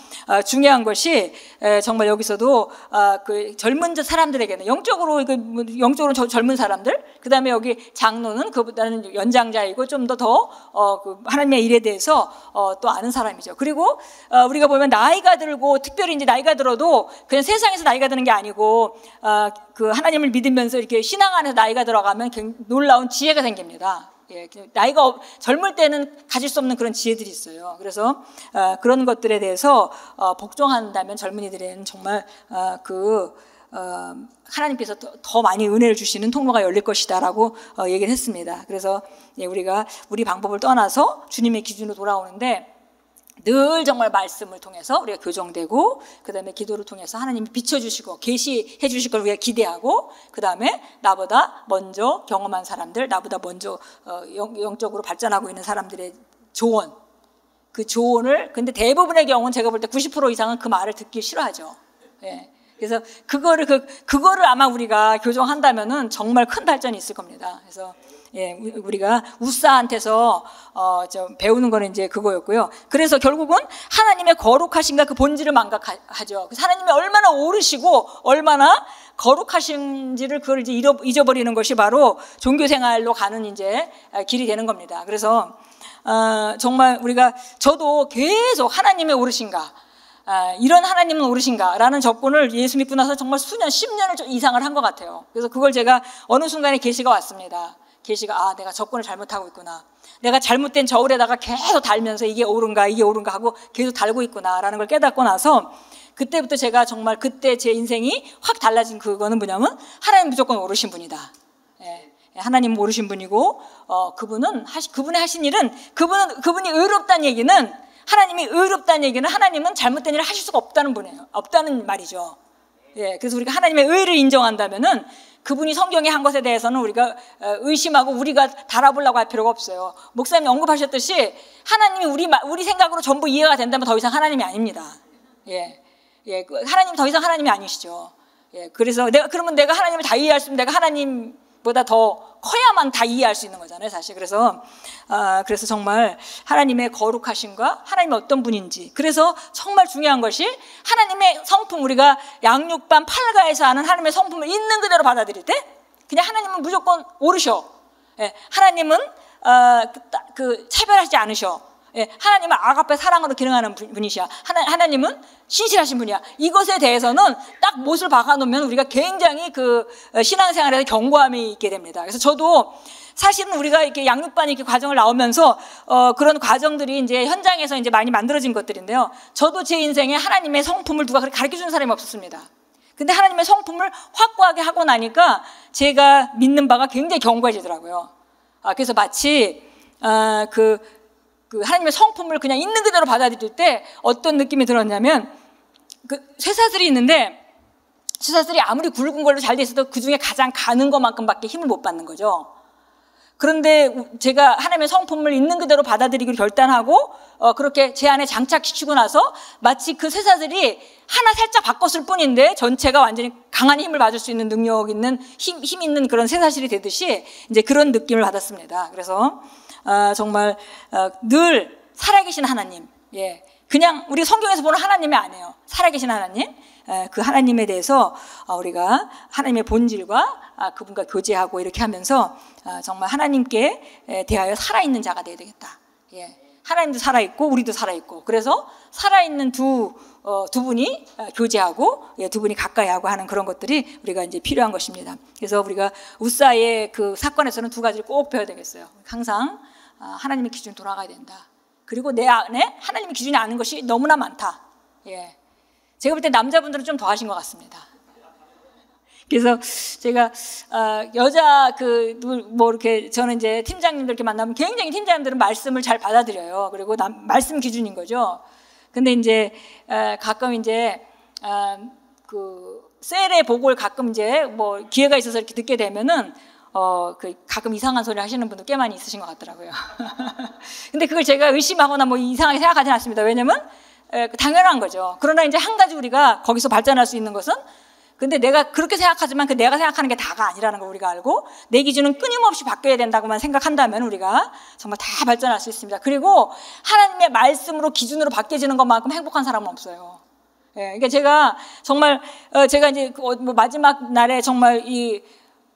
중요한 것이 정말 여기서도 그 젊은 사람들에게는 영적으로 젊은 사람들, 그 다음에 여기 장로는 그보다는 연장자이고 좀 더 그 하나님의 일에 대해서 또 아는 사람이죠. 그리고 우리가 보면 나이가 들고 특별히 이제 나이가 들어도 그냥 세상에서 나이가 드는 게 아니고 그 하나님을 믿으면서 이렇게 신앙 안에서 나이가 들어가면 놀라운 지혜가 생깁니다. 예, 나이가 젊을 때는 가질 수 없는 그런 지혜들이 있어요. 그래서 그런 것들에 대해서 복종한다면 젊은이들에는 정말 하나님께서 더 많이 은혜를 주시는 통로가 열릴 것이다라고 얘기를 했습니다. 그래서 우리가 우리 방법을 떠나서 주님의 기준으로 돌아오는데 늘 정말 말씀을 통해서 우리가 교정되고 그 다음에 기도를 통해서 하나님이 비춰주시고 계시해 주실 걸 우리가 기대하고 그 다음에 나보다 먼저 경험한 사람들, 나보다 먼저 영적으로 발전하고 있는 사람들의 조언, 그 조언을, 근데 대부분의 경우는 제가 볼 때 90% 이상은 그 말을 듣기 싫어하죠. 예. 그래서 그거를 아마 우리가 교정한다면은 정말 큰 발전이 있을 겁니다. 그래서 우리가 우사한테서 배우는 거는 이제 그거였고요. 그래서 결국은 하나님의 거룩하신가 그 본질을 망각하죠. 그래서 하나님이 얼마나 오르시고 얼마나 거룩하신지를 그걸 이제 잊어버리는 것이 바로 종교 생활로 가는 이제 길이 되는 겁니다. 그래서 정말 저도 계속 하나님의 오르신가, 이런 하나님은 오르신가라는 접근을 예수 믿고 나서 정말 수년, 10년을 이상을 한 것 같아요. 그래서 그걸 제가 어느 순간에 계시가 왔습니다. 계시가 내가 접근을 잘못하고 있구나. 내가 잘못된 저울에다가 계속 달면서 이게 옳은가 하고 계속 달고 있구나라는 걸 깨닫고 나서 그때부터 제가 정말 그때 제 인생이 확 달라진 그거는 뭐냐면 하나님 무조건 오르신 분이다. 하나님 오르신 분이고 그분의 하신 일은 그분이 의롭다는 얘기는 하나님이 의롭다는 얘기는 하나님은 잘못된 일을 하실 수가 없다는 분이에요. 없다는 말이죠. 예, 그래서 우리가 하나님의 의를 인정한다면은 그분이 성경에 한 것에 대해서는 우리가 의심하고 우리가 달아보려고 할 필요가 없어요. 목사님이 언급하셨듯이 하나님이 우리 생각으로 전부 이해가 된다면 더 이상 하나님이 아닙니다. 예, 예, 하나님 더 이상 하나님이 아니시죠. 예, 그래서 그러면 내가 하나님을 다 이해할 수 있으면 내가 하나님보다 더 커야만 다 이해할 수 있는 거잖아요, 사실. 그래서 정말 하나님의 거룩하심과 하나님이 어떤 분인지. 그래서 정말 중요한 것이 하나님의 성품, 우리가 양육반 8가에서 하는 하나님의 성품을 있는 그대로 받아들일 때 그냥 하나님은 무조건 옳으셔. 예, 하나님은 차별하지 않으셔. 예, 하나님은 아가페 사랑으로 기능하는 분이시야. 하나님은 신실하신 분이야. 이것에 대해서는 딱 못을 박아놓으면 우리가 굉장히 신앙생활에서 견고함이 있게 됩니다. 그래서 저도 사실은 우리가 이렇게 양육반 이렇게 과정을 나오면서 그런 과정들이 이제 현장에서 이제 많이 만들어진 것들인데요. 저도 제 인생에 하나님의 성품을 누가 그렇게 가르쳐 주는 사람이 없었습니다. 근데 하나님의 성품을 확고하게 하고 나니까 제가 믿는 바가 굉장히 견고해지더라고요. 그래서 마치 하나님의 성품을 그냥 있는 그대로 받아들일 때 어떤 느낌이 들었냐면 쇠사슬이 있는데 쇠사슬이 아무리 굵은 걸로 잘 돼 있어도 그중에 가장 가는 것만큼밖에 힘을 못 받는 거죠. 그런데 제가 하나님의 성품을 있는 그대로 받아들이기로 결단하고 그렇게 제 안에 장착시키고 나서 마치 그 쇠사슬이 하나 살짝 바꿨을 뿐인데 전체가 완전히 강한 힘을 받을 수 있는 능력 있는 힘 있는 그런 쇠사슬이 되듯이 이제 그런 느낌을 받았습니다. 그래서 정말 늘 살아계신 하나님, 예, 그냥 우리 성경에서 보는 하나님이 아니에요. 살아계신 하나님, 그 하나님에 대해서 우리가 하나님의 본질과 그분과 교제하고 이렇게 하면서 정말 하나님께 대하여 살아있는 자가 되어야 되겠다. 예, 하나님도 살아있고 우리도 살아있고, 그래서 살아있는 두 분이 교제하고, 예, 두 분이 가까이하고 하는 그런 것들이 우리가 이제 필요한 것입니다. 그래서 우리가 우사의 그 사건에서는 두 가지를 꼭 배워야 되겠어요. 항상 하나님의 기준이 돌아가야 된다. 그리고 내 안에 하나님의 기준이 아는 것이 너무나 많다. 예, 제가 볼 때 남자분들은 좀 더 하신 것 같습니다. 그래서 제가 여자 이렇게 저는 이제 팀장님들 이렇게 만나면 굉장히 팀장님들은 말씀을 잘 받아들여요. 그리고 말씀 기준인 거죠. 근데 이제 가끔 이제 셀의 복을 가끔 이제 뭐 기회가 있어서 이렇게 듣게 되면은 가끔 이상한 소리 하시는 분도 꽤 많이 있으신 것 같더라고요. 근데 그걸 제가 의심하거나 뭐 이상하게 생각하지 않습니다. 왜냐면 당연한 거죠. 그러나 이제 한 가지 우리가 거기서 발전할 수 있는 것은, 근데 내가 그렇게 생각하지만 내가 생각하는 게 다가 아니라는 걸 우리가 알고 내 기준은 끊임없이 바뀌어야 된다고만 생각한다면 우리가 정말 다 발전할 수 있습니다. 그리고 하나님의 말씀으로 기준으로 바뀌어지는 것만큼 행복한 사람은 없어요. 예, 그러니까 제가 정말 제가 이제 마지막 날에 정말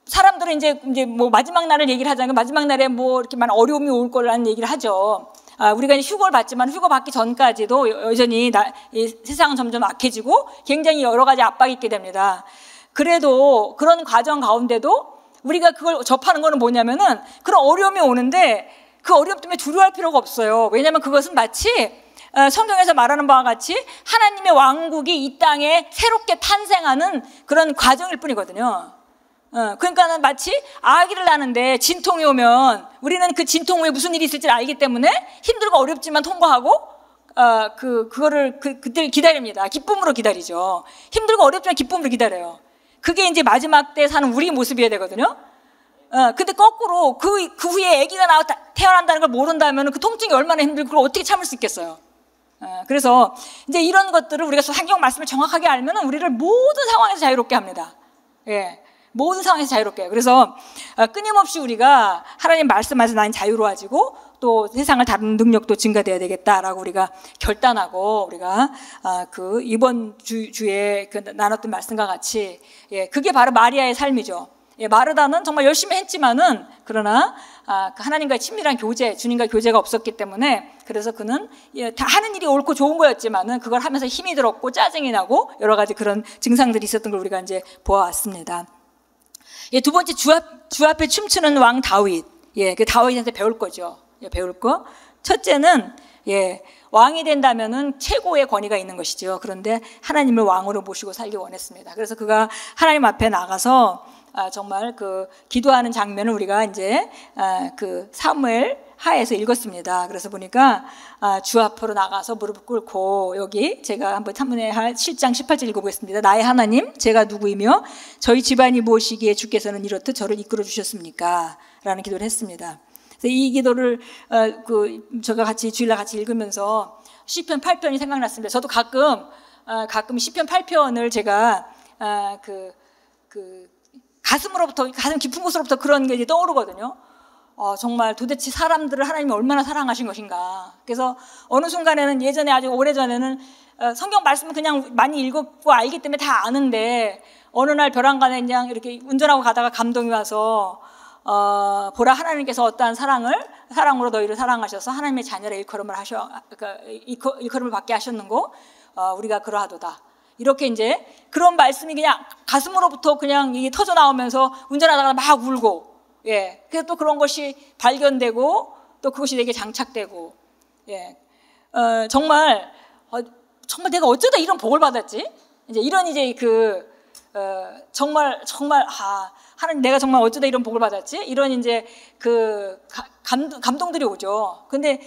사람들은 이제 뭐 마지막 날을 얘기를 하자면 마지막 날에 뭐 이렇게 많은 어려움이 올 거라는 얘기를 하죠. 우리가 이제 휴거를 받지만 휴거 받기 전까지도 여전히 이 세상은 점점 악해지고 굉장히 여러 가지 압박이 있게 됩니다. 그래도 그런 과정 가운데도 우리가 그걸 접하는 거는 뭐냐면은 그런 어려움이 오는데 그 어려움 때문에 두려워할 필요가 없어요. 왜냐하면 그것은 마치 성경에서 말하는 바와 같이 하나님의 왕국이 이 땅에 새롭게 탄생하는 그런 과정일 뿐이거든요. 그러니까는 마치 아기를 낳는데 진통이 오면 우리는 그 진통 후에 무슨 일이 있을지를 알기 때문에 힘들고 어렵지만 통과하고 그거를 그때 기다립니다. 기쁨으로 기다리죠. 힘들고 어렵지만 기쁨으로 기다려요. 그게 이제 마지막 때 사는 우리 모습이어야 되거든요. 근데 거꾸로 그 후에 아기가 태어난다는 걸 모른다면 그 통증이 얼마나 힘들고 그걸 어떻게 참을 수 있겠어요. 그래서 이제 이런 것들을 우리가 성경 말씀을 정확하게 알면은 우리를 모든 상황에서 자유롭게 합니다. 예. 모든 상황에서 자유롭게 해요. 그래서 끊임없이 우리가 하나님 말씀에서 나는 자유로워지고 또 세상을 다루는 능력도 증가돼야 되겠다라고 우리가 결단하고 우리가 이번 주에 나눴던 말씀과 같이, 예, 그게 바로 마리아의 삶이죠. 예, 마르다는 정말 열심히 했지만은 그러나 하나님과의 친밀한 교제, 주님과 교제가 없었기 때문에 그래서 그는 다 하는 일이 옳고 좋은 거였지만은 그걸 하면서 힘이 들었고 짜증이 나고 여러 가지 그런 증상들이 있었던 걸 우리가 이제 보아왔습니다. 예, 두 번째 주 앞에 춤추는 왕 다윗. 예, 그 다윗한테 배울 거죠. 예, 배울 거. 첫째는, 예, 왕이 된다면은 최고의 권위가 있는 것이죠. 그런데 하나님을 왕으로 모시고 살기 원했습니다. 그래서 그가 하나님 앞에 나가서 정말 기도하는 장면을 우리가 이제 사무엘 하에서 읽었습니다. 그래서 보니까 주 앞으로 나가서 무릎을 꿇고, 여기 제가 한번 한문에 7장 18절 읽어보겠습니다. 나의 하나님, 제가 누구이며 저희 집안이 무엇이기에 주께서는 이렇듯 저를 이끌어 주셨습니까? 라는 기도를 했습니다. 그래서 이 기도를 제가 같이 주일날 같이 읽으면서 시편 8편이 생각났습니다. 저도 가끔 시편 8편을 제가 가슴 깊은 곳으로부터 그런 게 이제 떠오르거든요. 정말 도대체 사람들을 하나님이 얼마나 사랑하신 것인가. 그래서 어느 순간에는, 예전에 아주 오래전에는 성경 말씀을 그냥 많이 읽었고 알기 때문에 다 아는데, 어느 날 벼랑간에 그냥 이렇게 운전하고 가다가 감동이 와서 보라, 하나님께서 어떠한 사랑으로 너희를 사랑하셔서 하나님의 자녀라 일컬음을 받게 하셨는고 우리가 그러하도다. 이렇게 이제 그런 말씀이 그냥 가슴으로부터 그냥 이게 터져 나오면서 운전하다가 막 울고, 예. 그래서 또 그런 것이 발견되고 또 그것이 내게 장착되고, 예. 정말 내가 어쩌다 이런 복을 받았지? 이제 이런 정말 하나님, 내가 정말 어쩌다 이런 복을 받았지? 이런 이제 감동들이 오죠. 근데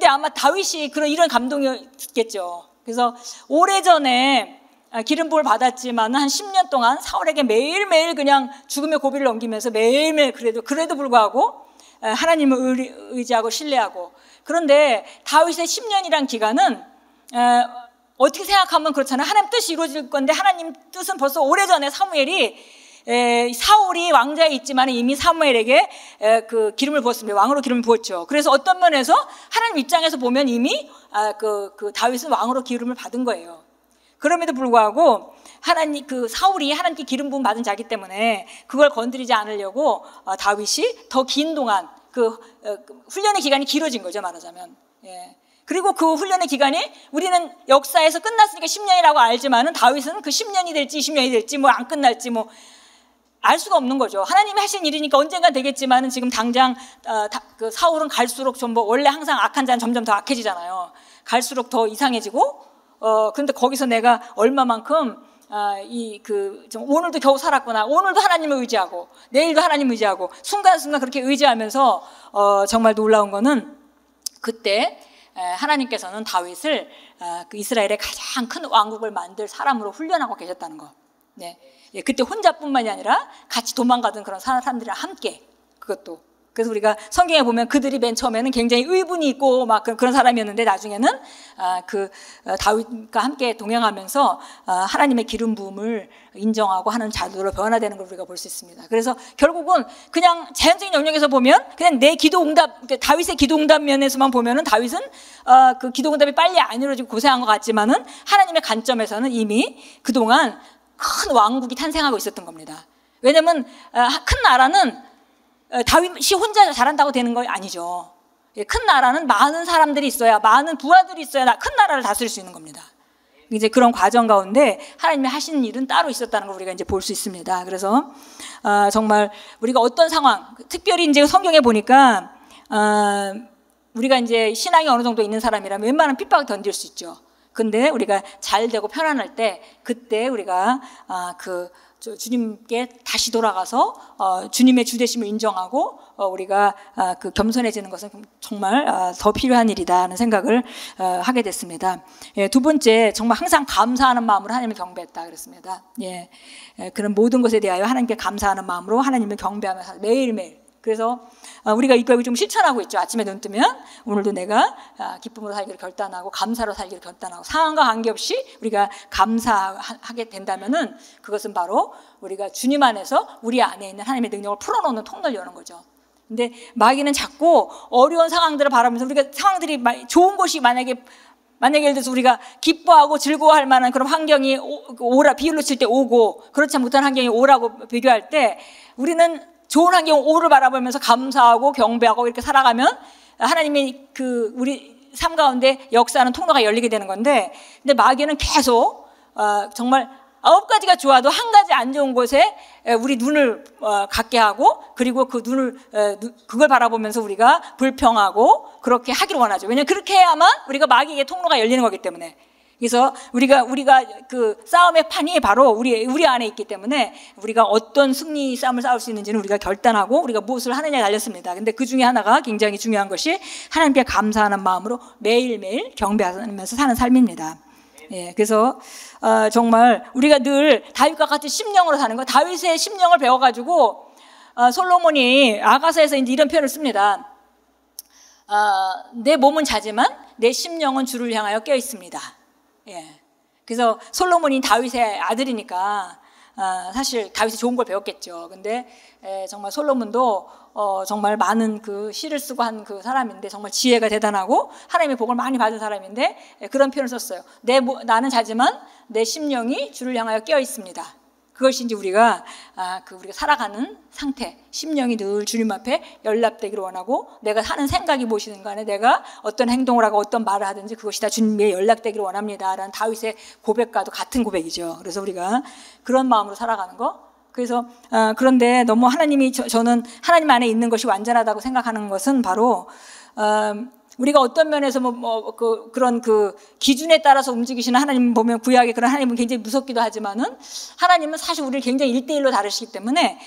아마 다윗이 이런 감동이었겠죠. 그래서 오래전에 기름 부음을 받았지만 한 10년 동안 사울에게 매일매일 그냥 죽음의 고비를 넘기면서 매일매일 그래도 불구하고 하나님을 의지하고 신뢰하고. 그런데 다윗의 10년이란 기간은 어떻게 생각하면 그렇잖아요. 하나님 뜻이 이루어질 건데, 하나님 뜻은 벌써 오래전에 사울이 왕자에 있지만 이미 사무엘에게 기름을 부었습니다. 왕으로 기름을 부었죠. 그래서 어떤 면에서 하나님 입장에서 보면 이미 다윗은 왕으로 기름을 받은 거예요. 그럼에도 불구하고 사울이 하나님께 기름 부음 받은 자이기 때문에 그걸 건드리지 않으려고 다윗이 더 긴 동안 훈련의 기간이 길어진 거죠, 말하자면. 예. 그리고 그 훈련의 기간이 우리는 역사에서 끝났으니까 10년이라고 알지만은 다윗은 그 10년이 될지 20년이 될지 안 끝날지 알 수가 없는 거죠. 하나님이 하신 일이니까 언젠간 되겠지만은 지금 당장 사울은 갈수록 원래 항상 악한 자는 점점 더 악해지잖아요. 갈수록 더 이상해지고, 그런데 거기서 내가 얼마만큼 오늘도 겨우 살았구나. 오늘도 하나님을 의지하고 내일도 하나님을 의지하고 순간순간 그렇게 의지하면서 정말 놀라운 거는, 그때 하나님께서는 다윗을 이스라엘의 가장 큰 왕국을 만들 사람으로 훈련하고 계셨다는 거. 네. 그때 혼자뿐만이 아니라 같이 도망가던 그런 사람들이랑 함께, 그것도. 그래서 우리가 성경에 보면 그들이 맨 처음에는 굉장히 의분이 있고 그런 사람이었는데, 나중에는 다윗과 함께 동행하면서 하나님의 기름 부음을 인정하고 하는 자들로 변화되는 걸 우리가 볼 수 있습니다. 그래서 결국은 그냥 자연적인 영역에서 보면 그냥 내 다윗의 기도 응답 면에서만 보면은 다윗은 그 기도 응답이 빨리 안 이루어지고 고생한 것 같지만은, 하나님의 관점에서는 이미 그동안 큰 왕국이 탄생하고 있었던 겁니다. 왜냐하면 큰 나라는 다윗이 혼자 잘한다고 되는 거 아니죠. 큰 나라는 많은 사람들이 있어야, 많은 부하들이 있어야 큰 나라를 다스릴 수 있는 겁니다. 이제 그런 과정 가운데 하나님이 하시는 일은 따로 있었다는 걸 우리가 이제 볼 수 있습니다. 그래서 정말 우리가 어떤 상황, 특별히 이제 성경에 보니까 우리가 이제 신앙이 어느 정도 있는 사람이라면 웬만한 핍박을 견딜 수 있죠. 근데 우리가 잘 되고 편안할 때, 그때 우리가 주님께 다시 돌아가서 주님의 주되심을 인정하고 우리가 겸손해지는 것은 정말 더 필요한 일이다 하는 생각을 하게 됐습니다. 예, 두 번째, 정말 항상 감사하는 마음으로 하나님을 경배했다 그랬습니다. 예, 그런 모든 것에 대하여 하나님께 감사하는 마음으로 하나님을 경배하면서 매일매일. 그래서 우리가 이걸 좀 실천하고 있죠. 아침에 눈 뜨면 오늘도 내가 기쁨으로 살기를 결단하고 감사로 살기를 결단하고, 상황과 관계없이 우리가 감사하게 된다면은 그것은 바로 우리가 주님 안에서 우리 안에 있는 하나님의 능력을 풀어놓는 통로를 여는 거죠. 근데 마귀는 자꾸 어려운 상황들을 바라보면서, 우리가 상황들이 좋은 것이 만약에 예를 들어서 우리가 기뻐하고 즐거워할 만한 그런 환경이 비율로 칠 때 오고, 그렇지 못한 환경이 오라고 비교할 때, 우리는 좋은 환경 오를 바라보면서 감사하고 경배하고 이렇게 살아가면 하나님이 우리 삶 가운데 역사하는 통로가 열리게 되는 건데, 근데 마귀는 계속 정말 9가지가 좋아도 한 가지 안 좋은 곳에 우리 눈을 갖게 하고, 그리고 그걸 바라보면서 우리가 불평하고 그렇게 하기를 원하죠. 왜냐하면 그렇게 해야만 우리가 마귀에게 통로가 열리는 거기 때문에. 그래서 우리가 그 싸움의 판이 바로 우리 안에 있기 때문에 우리가 어떤 승리 싸움을 싸울 수 있는지는 우리가 결단하고 우리가 무엇을 하느냐에 달렸습니다. 근데 그 중에 하나가 굉장히 중요한 것이 하나님께 감사하는 마음으로 매일매일 경배하면서 사는 삶입니다. 예, 그래서 정말 우리가 늘 다윗과 같은 심령으로 사는 거, 다윗의 심령을 배워가지고 솔로몬이 아가서에서 이제 이런 표현을 씁니다. 내 몸은 자지만 내 심령은 주를 향하여 깨어 있습니다. 예. 그래서 솔로몬이 다윗의 아들이니까 사실 다윗이 좋은 걸 배웠겠죠. 근데 정말 솔로몬도 정말 많은 그 시를 쓰고 한 그 사람인데 정말 지혜가 대단하고 하나님의 복을 많이 받은 사람인데 그런 표현을 썼어요. 나는 자지만 내 심령이 주를 향하여 깨어 있습니다. 그것이 이제 우리가 살아가는 상태, 심령이 늘 주님 앞에 연락되기를 원하고 내가 하는 생각이 무엇이든 간에 내가 어떤 행동을 하고 어떤 말을 하든지 그것이 다 주님께 연락되기를 원합니다 라는 다윗의 고백과도 같은 고백이죠. 그래서 우리가 그런 마음으로 살아가는 거. 그래서 그런데 너무 저는 하나님 안에 있는 것이 완전하다고 생각하는 것은 바로 우리가 어떤 면에서 그런 그 기준에 따라서 움직이시는 하나님 보면 구약의 그런 하나님은 굉장히 무섭기도 하지만은 하나님은 사실 우리를 굉장히 1대1로 다루시기 때문에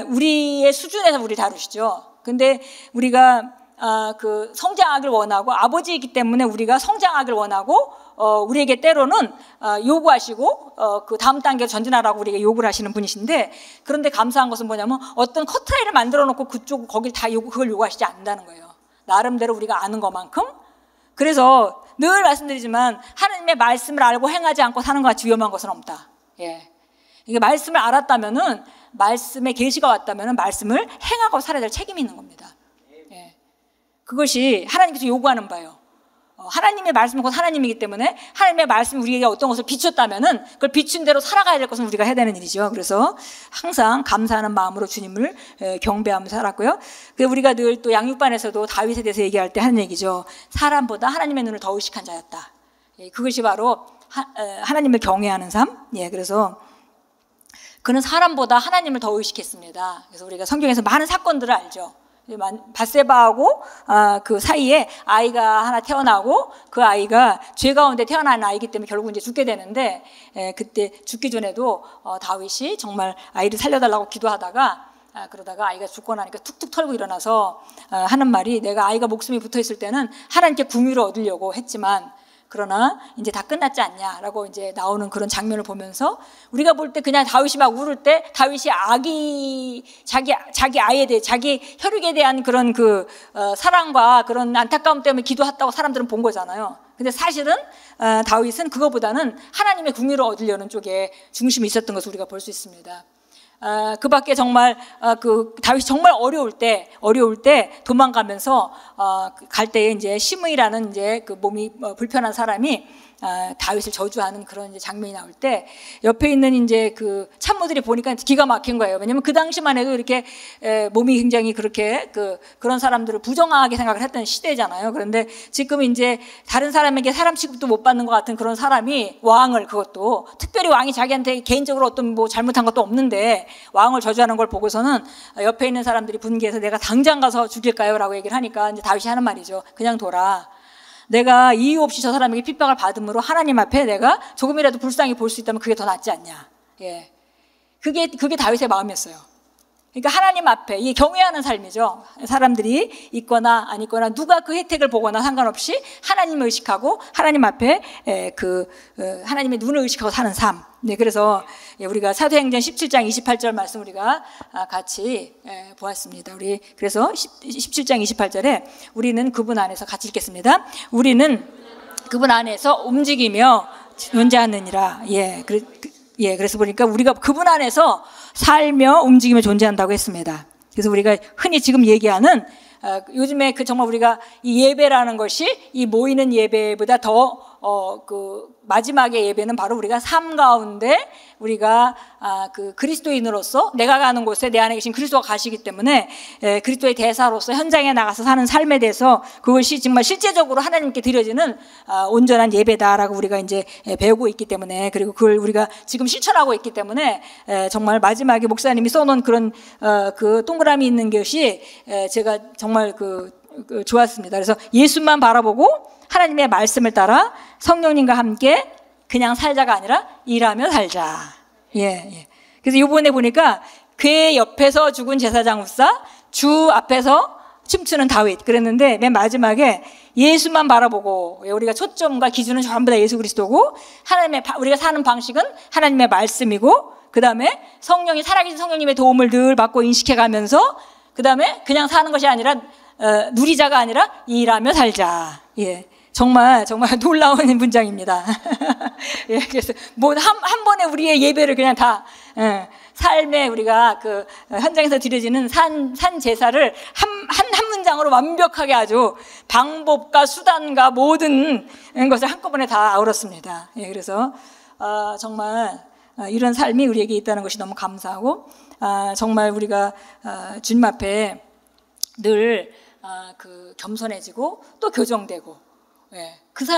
우리의 수준에서 우리를 다루시죠. 근데 우리가 그 성장하길 원하고 아버지이기 때문에 우리가 성장하길 원하고 우리에게 때로는 요구하시고 그 다음 단계로 전진하라고 우리에게 요구를 하시는 분이신데 그런데 감사한 것은 뭐냐면 어떤 커트라인을 만들어 놓고 거길 다 그걸 요구하시지 않는다는 거예요. 나름대로 우리가 아는 것만큼. 그래서 늘 말씀드리지만 하나님의 말씀을 알고 행하지 않고 사는 것 같이 위험한 것은 없다. 예. 이게 말씀을 알았다면은 말씀의 계시가 왔다면은 말씀을 행하고 살아야 될 책임이 있는 겁니다. 예. 그것이 하나님께서 요구하는 바예요. 하나님의 말씀은 곧 하나님이기 때문에 하나님의 말씀이 우리에게 어떤 것을 비췄다면은 그걸 비춘 대로 살아가야 될 것은 우리가 해야 되는 일이죠. 그래서 항상 감사하는 마음으로 주님을 경배하며 살았고요. 우리가 늘 또 양육반에서도 다윗에 대해서 얘기할 때 하는 얘기죠. 사람보다 하나님의 눈을 더 의식한 자였다. 그것이 바로 하나님을 경외하는 삶. 예, 그래서 그는 사람보다 하나님을 더 의식했습니다. 그래서 우리가 성경에서 많은 사건들을 알죠. 밧세바하고 그 사이에 아이가 하나 태어나고 그 아이가 죄 가운데 태어난 아이기 때문에 결국 이제 죽게 되는데 그때 죽기 전에도 다윗이 정말 아이를 살려달라고 기도하다가 그러다가 아이가 죽고 나니까 툭툭 털고 일어나서 하는 말이 내가 아이가 목숨이 붙어 있을 때는 하나님께 궁유를 얻으려고 했지만 그러나 이제 다 끝났지 않냐라고 이제 나오는 그런 장면을 보면서 우리가 볼 때 그냥 다윗이 막 울을 때 다윗이 자기 아이에 대해 자기 혈육에 대한 그런 그 사랑과 그런 안타까움 때문에 기도했다고 사람들은 본 거잖아요. 근데 사실은 다윗은 그거보다는 하나님의 궁유를 얻으려는 쪽에 중심이 있었던 것을 우리가 볼 수 있습니다. 그 밖에 정말 그 다윗이 정말 어려울 때 도망가면서 갈 때에 이제 시므이라는 이제 그 몸이 불편한 사람이 다윗을 저주하는 그런 이제 장면이 나올 때 옆에 있는 이제 그 참모들이 보니까 기가 막힌 거예요. 왜냐면 그 당시만 해도 이렇게 몸이 굉장히 그렇게 그런 사람들을 부정하게 생각을 했던 시대잖아요. 그런데 지금 이제 다른 사람에게 사람 취급도 못 받는 것 같은 그런 사람이 왕을 그것도 특별히 왕이 자기한테 개인적으로 어떤 뭐 잘못한 것도 없는데 왕을 저주하는 걸 보고서는 옆에 있는 사람들이 분개해서 내가 당장 가서 죽일까요? 라고 얘기를 하니까 이제 다윗이 하는 말이죠. 그냥 둬라. 내가 이유 없이 저 사람에게 핍박을 받음으로 하나님 앞에 내가 조금이라도 불쌍히 볼 수 있다면 그게 더 낫지 않냐. 예. 그게 다윗의 마음이었어요. 그러니까 하나님 앞에 이 경외하는 삶이죠. 사람들이 있거나 안 있거나 누가 그 혜택을 보거나 상관없이 하나님을 의식하고 하나님 앞에 하나님의 눈을 의식하고 사는 삶. 네, 그래서 우리가 사도행전 17장 28절 말씀 우리가 같이 보았습니다. 우리 그래서 17장 28절에 우리는 그분 안에서 같이 읽겠습니다. 우리는 그분 안에서 움직이며 존재하느니라. 그래서 보니까 우리가 그분 안에서 살며 움직이며 존재한다고 했습니다. 그래서 우리가 흔히 지금 얘기하는 요즘에 정말 우리가 이 예배라는 것이 이 모이는 예배보다 더 그 마지막의 예배는 바로 우리가 삶 가운데 우리가 그 그리스도인으로서 내가 가는 곳에 내 안에 계신 그리스도가 가시기 때문에 그리스도의 대사로서 현장에 나가서 사는 삶에 대해서 그것이 정말 실제적으로 하나님께 드려지는 온전한 예배다라고 우리가 이제 배우고 있기 때문에 그리고 그걸 우리가 지금 실천하고 있기 때문에 정말 마지막에 목사님이 써놓은 그런 그 동그라미 있는 것이 제가 정말 좋았습니다. 그래서 예수만 바라보고 하나님의 말씀을 따라 성령님과 함께 그냥 살자가 아니라 일하며 살자. 예. 그래서 이번에 보니까 괴 옆에서 죽은 제사장 웃사, 주 앞에서 춤추는 다윗 그랬는데 맨 마지막에 예수만 바라보고, 우리가 초점과 기준은 전부 다 예수 그리스도고, 우리가 사는 방식은 하나님의 말씀이고, 그 다음에 성령이, 살아계신 성령님의 도움을 늘 받고 인식해가면서, 그 다음에 그냥 사는 것이 아니라 누리자가 아니라 일하며 살자. 예, 정말 놀라운 문장입니다. 예, 그래서 한 번에 우리의 예배를 그냥 다 삶에 우리가 그 현장에서 드려지는 산 제사를 한 문장으로 완벽하게 아주 방법과 수단과 모든 것을 한꺼번에 다 아우렀습니다. 예, 그래서 정말 이런 삶이 우리에게 있다는 것이 너무 감사하고, 정말 우리가 주님 앞에 늘 겸손해지고 또 교정되고, 예,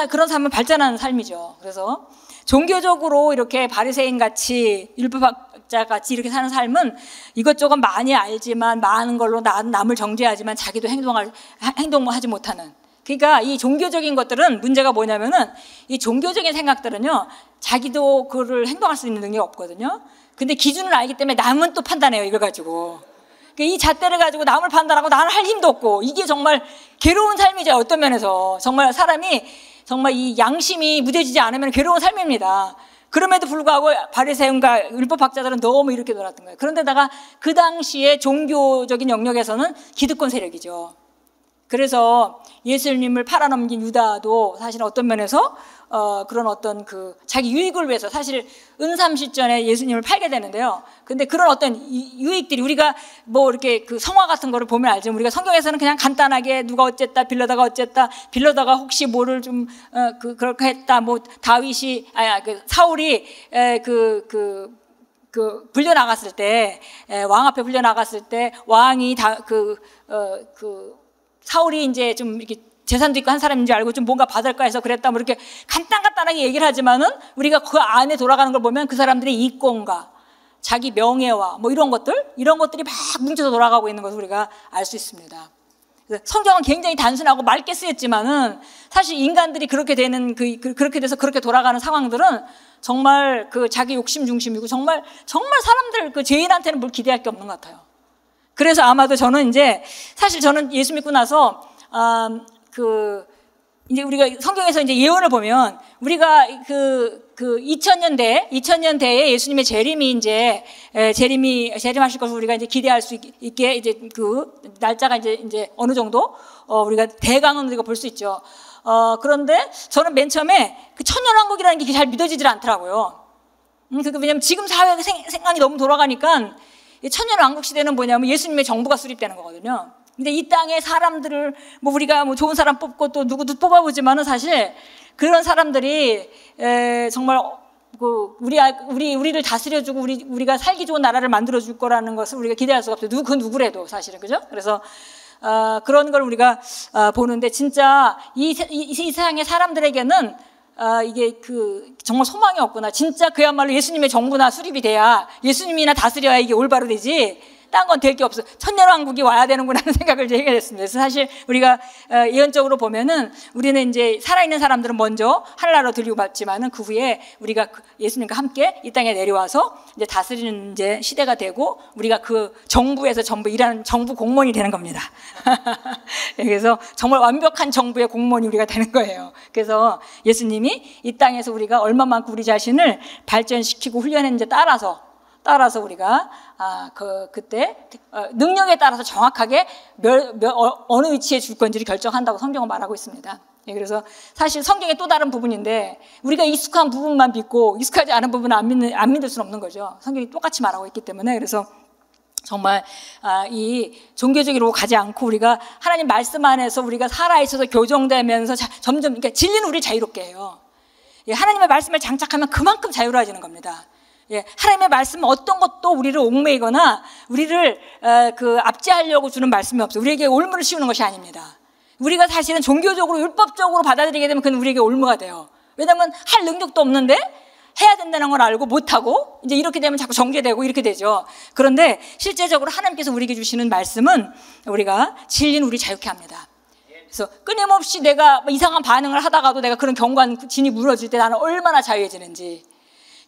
그런 삶을 발전하는 삶이죠. 그래서 종교적으로 이렇게 바리새인 같이 율법학자 같이 이렇게 사는 삶은 이것저것 많이 알지만 많은 걸로 남을 정죄하지만 자기도 행동하지 못하는. 그러니까 이 종교적인 것들은 문제가 뭐냐면은, 이 종교적인 생각들은요, 자기도 그거를 행동할 수 있는 능력이 없거든요. 근데 기준을 알기 때문에 남은 또 판단해요, 이걸 가지고. 이 잣대를 가지고 남을 판단하고 나는 할 힘도 없고, 이게 정말 괴로운 삶이죠. 어떤 면에서 정말 사람이 정말 이 양심이 무뎌지지 않으면 괴로운 삶입니다. 그럼에도 불구하고 바리새인과 율법학자들은 너무 이렇게 놀았던 거예요. 그런데다가 그 당시에 종교적인 영역에서는 기득권 세력이죠. 그래서 예수님을 팔아넘긴 유다도 사실 어떤 면에서 그런 어떤 자기 유익을 위해서 사실 은삼시전에 예수님을 팔게 되는데요. 근데 그런 어떤 유익들이, 우리가 뭐 이렇게 성화 같은 거를 보면 알지만, 우리가 성경에서는 그냥 간단하게 누가 어쨌다, 빌려다가 혹시 뭐를 좀 그렇게 했다, 뭐 다윗이 사울이 불려 나갔을 때, 왕 앞에 불려 나갔을 때 왕이 사울이 이제 좀 이렇게 재산도 있고 한 사람인 줄 알고 좀 뭔가 받을까 해서 그랬다, 뭐 이렇게 간단하게 얘기를 하지만은, 우리가 그 안에 돌아가는 걸 보면 그 사람들의 이권과 자기 명예와 뭐 이런 것들이 막 뭉쳐서 돌아가고 있는 것을 우리가 알 수 있습니다. 그래서 성경은 굉장히 단순하고 맑게 쓰였지만은, 사실 인간들이 그렇게 되는 그렇게 돼서 그렇게 돌아가는 상황들은 정말 자기 욕심 중심이고, 정말 사람들 죄인한테는 뭘 기대할 게 없는 것 같아요. 그래서 아마도 저는 사실 저는 예수 믿고 나서 이제 우리가 성경에서 이제 예언을 보면, 우리가 2000년대에 예수님의 재림하실 것을 우리가 이제 기대할 수 있게, 이제 날짜가 이제 어느 정도 우리가 대강은 우리가 볼 수 있죠. 그런데 저는 맨 처음에 천년왕국이라는 게 잘 믿어지질 않더라고요. 왜냐면 지금 사회 생각이 너무 돌아가니까, 천년왕국 시대는 뭐냐면 예수님의 정부가 수립되는 거거든요. 근데 이 땅에 사람들을 우리가 좋은 사람 뽑고 또 누구도 뽑아보지만은, 사실 그런 사람들이 정말 우리를 다스려주고 우리가 살기 좋은 나라를 만들어줄 거라는 것을 우리가 기대할 수가 없어요. 누구래도 사실은, 그죠? 그래서 그런 걸 우리가 보는데, 진짜 이 세상의 사람들에게는 이게 정말 소망이 없구나. 진짜 그야말로 예수님의 정부나 수립이 돼야, 예수님이나 다스려야 이게 올바로 되지, 딴 건 될 게 없어. 천년왕국이 와야 되는구나 하는 생각을 하게 됐습니다. 그래서 사실 우리가 예언적으로 보면은, 우리는 이제 살아있는 사람들은 먼저 하늘나라로 들리고 받지만은, 그 후에 우리가 예수님과 함께 이 땅에 내려와서 이제 다스리는 이제 시대가 되고, 우리가 그 정부에서 전부 일하는 정부 공무원이 되는 겁니다. 그래서 정말 완벽한 정부의 공무원이 우리가 되는 거예요. 그래서 예수님이 이 땅에서 우리가 얼마만큼 우리 자신을 발전시키고 훈련했는지 따라서 우리가 그때 능력에 따라서 정확하게 어느 위치에 줄 건지를 결정한다고 성경은 말하고 있습니다. 예, 그래서 사실 성경의 또 다른 부분인데, 우리가 익숙한 부분만 믿고 익숙하지 않은 부분은 안 믿을 수는 없는 거죠. 성경이 똑같이 말하고 있기 때문에. 그래서 정말 이 종교적으로 가지 않고, 우리가 하나님 말씀 안에서 우리가 살아있어서 교정되면서 점점, 그러니까 진리는 우리 자유롭게 해요. 예, 하나님의 말씀에 장착하면 그만큼 자유로워지는 겁니다. 예, 하나님의 말씀은 어떤 것도 우리를 옥매이거나 우리를 압제하려고 주는 말씀이 없어요. 우리에게 올무를 씌우는 것이 아닙니다. 우리가 사실은 종교적으로 율법적으로 받아들이게 되면 그건 우리에게 올무가 돼요. 왜냐하면 할 능력도 없는데 해야 된다는 걸 알고 못하고, 이제 이렇게 되면 자꾸 정죄되고 이렇게 되죠. 그런데 실제적으로 하나님께서 우리에게 주시는 말씀은, 우리가 진리는 우리 자유케 합니다. 그래서 끊임없이 내가 이상한 반응을 하다가도 내가 그런 경관진이 무너질 때 나는 얼마나 자유해지는지.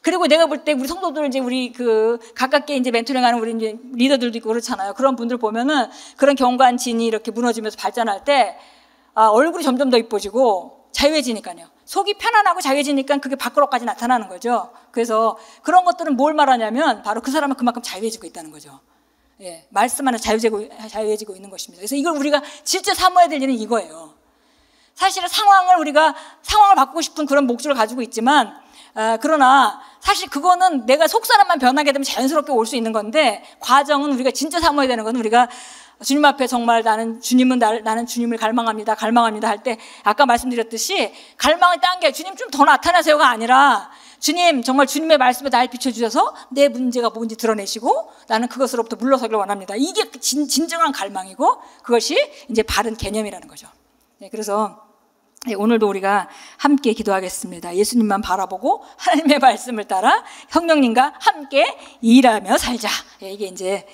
그리고 내가 볼 때 우리 성도들 이제 우리 가깝게 이제 멘토링하는 우리 이제 리더들도 있고 그렇잖아요. 그런 분들 보면은 그런 경관진이 이렇게 무너지면서 발전할 때 얼굴이 점점 더 이뻐지고 자유해지니까요. 속이 편안하고 자유해지니까 그게 밖으로까지 나타나는 거죠. 그래서 그런 것들은 뭘 말하냐면 바로 그 사람은 그만큼 자유해지고 있다는 거죠. 예, 말씀 안에 자유해지고 있는 것입니다. 그래서 이걸 우리가 진짜 사모해야 될 일은 이거예요. 사실은 상황을 바꾸고 싶은 그런 목적을 가지고 있지만, 그러나 사실 그거는 내가 속 사람만 변하게 되면 자연스럽게 올 수 있는 건데, 과정은 우리가 진짜 사모해야 되는 건 우리가 주님 앞에 정말 나는 주님을 갈망합니다 할 때, 아까 말씀드렸듯이 갈망을 딴 게 주님 좀 더 나타나세요가 아니라, 주님 정말 주님의 말씀에 날 비춰주셔서 내 문제가 뭔지 드러내시고 나는 그것으로부터 물러서기를 원합니다. 이게 진정한 갈망이고 그것이 이제 바른 개념이라는 거죠. 네, 그래서 오늘도 우리가 함께 기도하겠습니다. 예수님만 바라보고 하나님의 말씀을 따라 성령님과 함께 일하며 살자. 이게 이제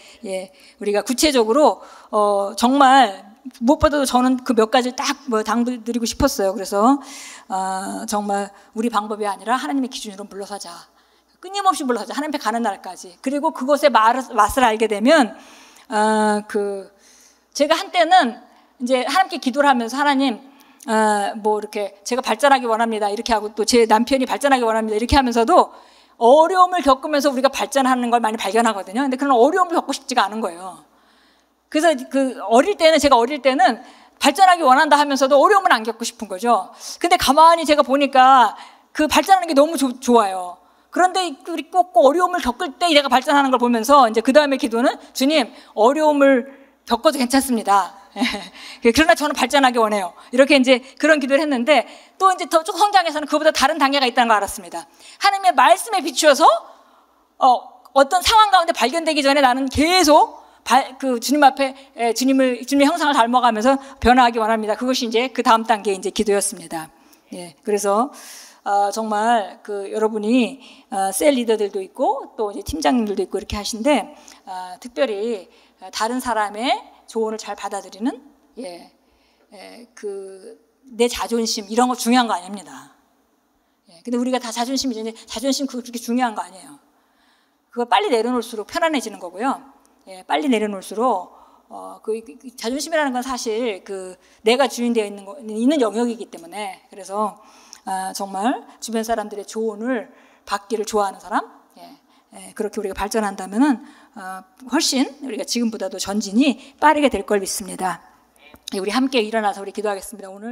우리가 구체적으로 정말 무엇보다도 저는 그 몇 가지를 딱 당부드리고 싶었어요. 그래서 정말 우리 방법이 아니라 하나님의 기준으로 물러서자. 끊임없이 물러서자. 하나님 앞에 가는 날까지. 그리고 그것의 맛을 알게 되면 제가 한때는 이제 하나님께 기도를 하면서 하나님 이렇게 제가 발전하기 원합니다. 이렇게 하고 또 제 남편이 발전하기 원합니다. 이렇게 하면서도 어려움을 겪으면서 우리가 발전하는 걸 많이 발견하거든요. 근데 그런 어려움을 겪고 싶지가 않은 거예요. 그래서 제가 어릴 때는 발전하기 원한다 하면서도 어려움을 안 겪고 싶은 거죠. 근데 가만히 제가 보니까 그 발전하는 게 너무 좋아요. 그런데 우리 꼭 어려움을 겪을 때 내가 발전하는 걸 보면서 이제 그 다음에 기도는 주님, 어려움을 겪어도 괜찮습니다. 그러나 저는 발전하기 원해요. 이렇게 이제 그런 기도를 했는데 또 이제 더 쭉 성장해서는 그보다 다른 단계가 있다는 걸 알았습니다. 하나님의 말씀에 비추어서 어떤 상황 가운데 발견되기 전에 나는 계속 주님 앞에 주님의 형상을 닮아가면서 변화하기 원합니다. 그것이 이제 그 다음 단계 이제 기도였습니다. 예, 그래서 정말 여러분이 셀 리더들도 있고 또 이제 팀장님들도 있고 이렇게 하신데 특별히 다른 사람의 조언을 잘 받아들이는 내 자존심 이런 거 중요한 거 아닙니다. 근데 우리가 다 자존심이지 자존심 그렇게 중요한 거 아니에요. 그거 빨리 내려놓을수록 편안해지는 거고요. 빨리 내려놓을수록 그 자존심이라는 건 사실 내가 주인되어 있는 영역이기 때문에 그래서 정말 주변 사람들의 조언을 받기를 좋아하는 사람 그렇게 우리가 발전한다면은 훨씬 우리가 지금보다도 전진이 빠르게 될 걸 믿습니다. 우리 함께 일어나서 우리 기도하겠습니다. 오늘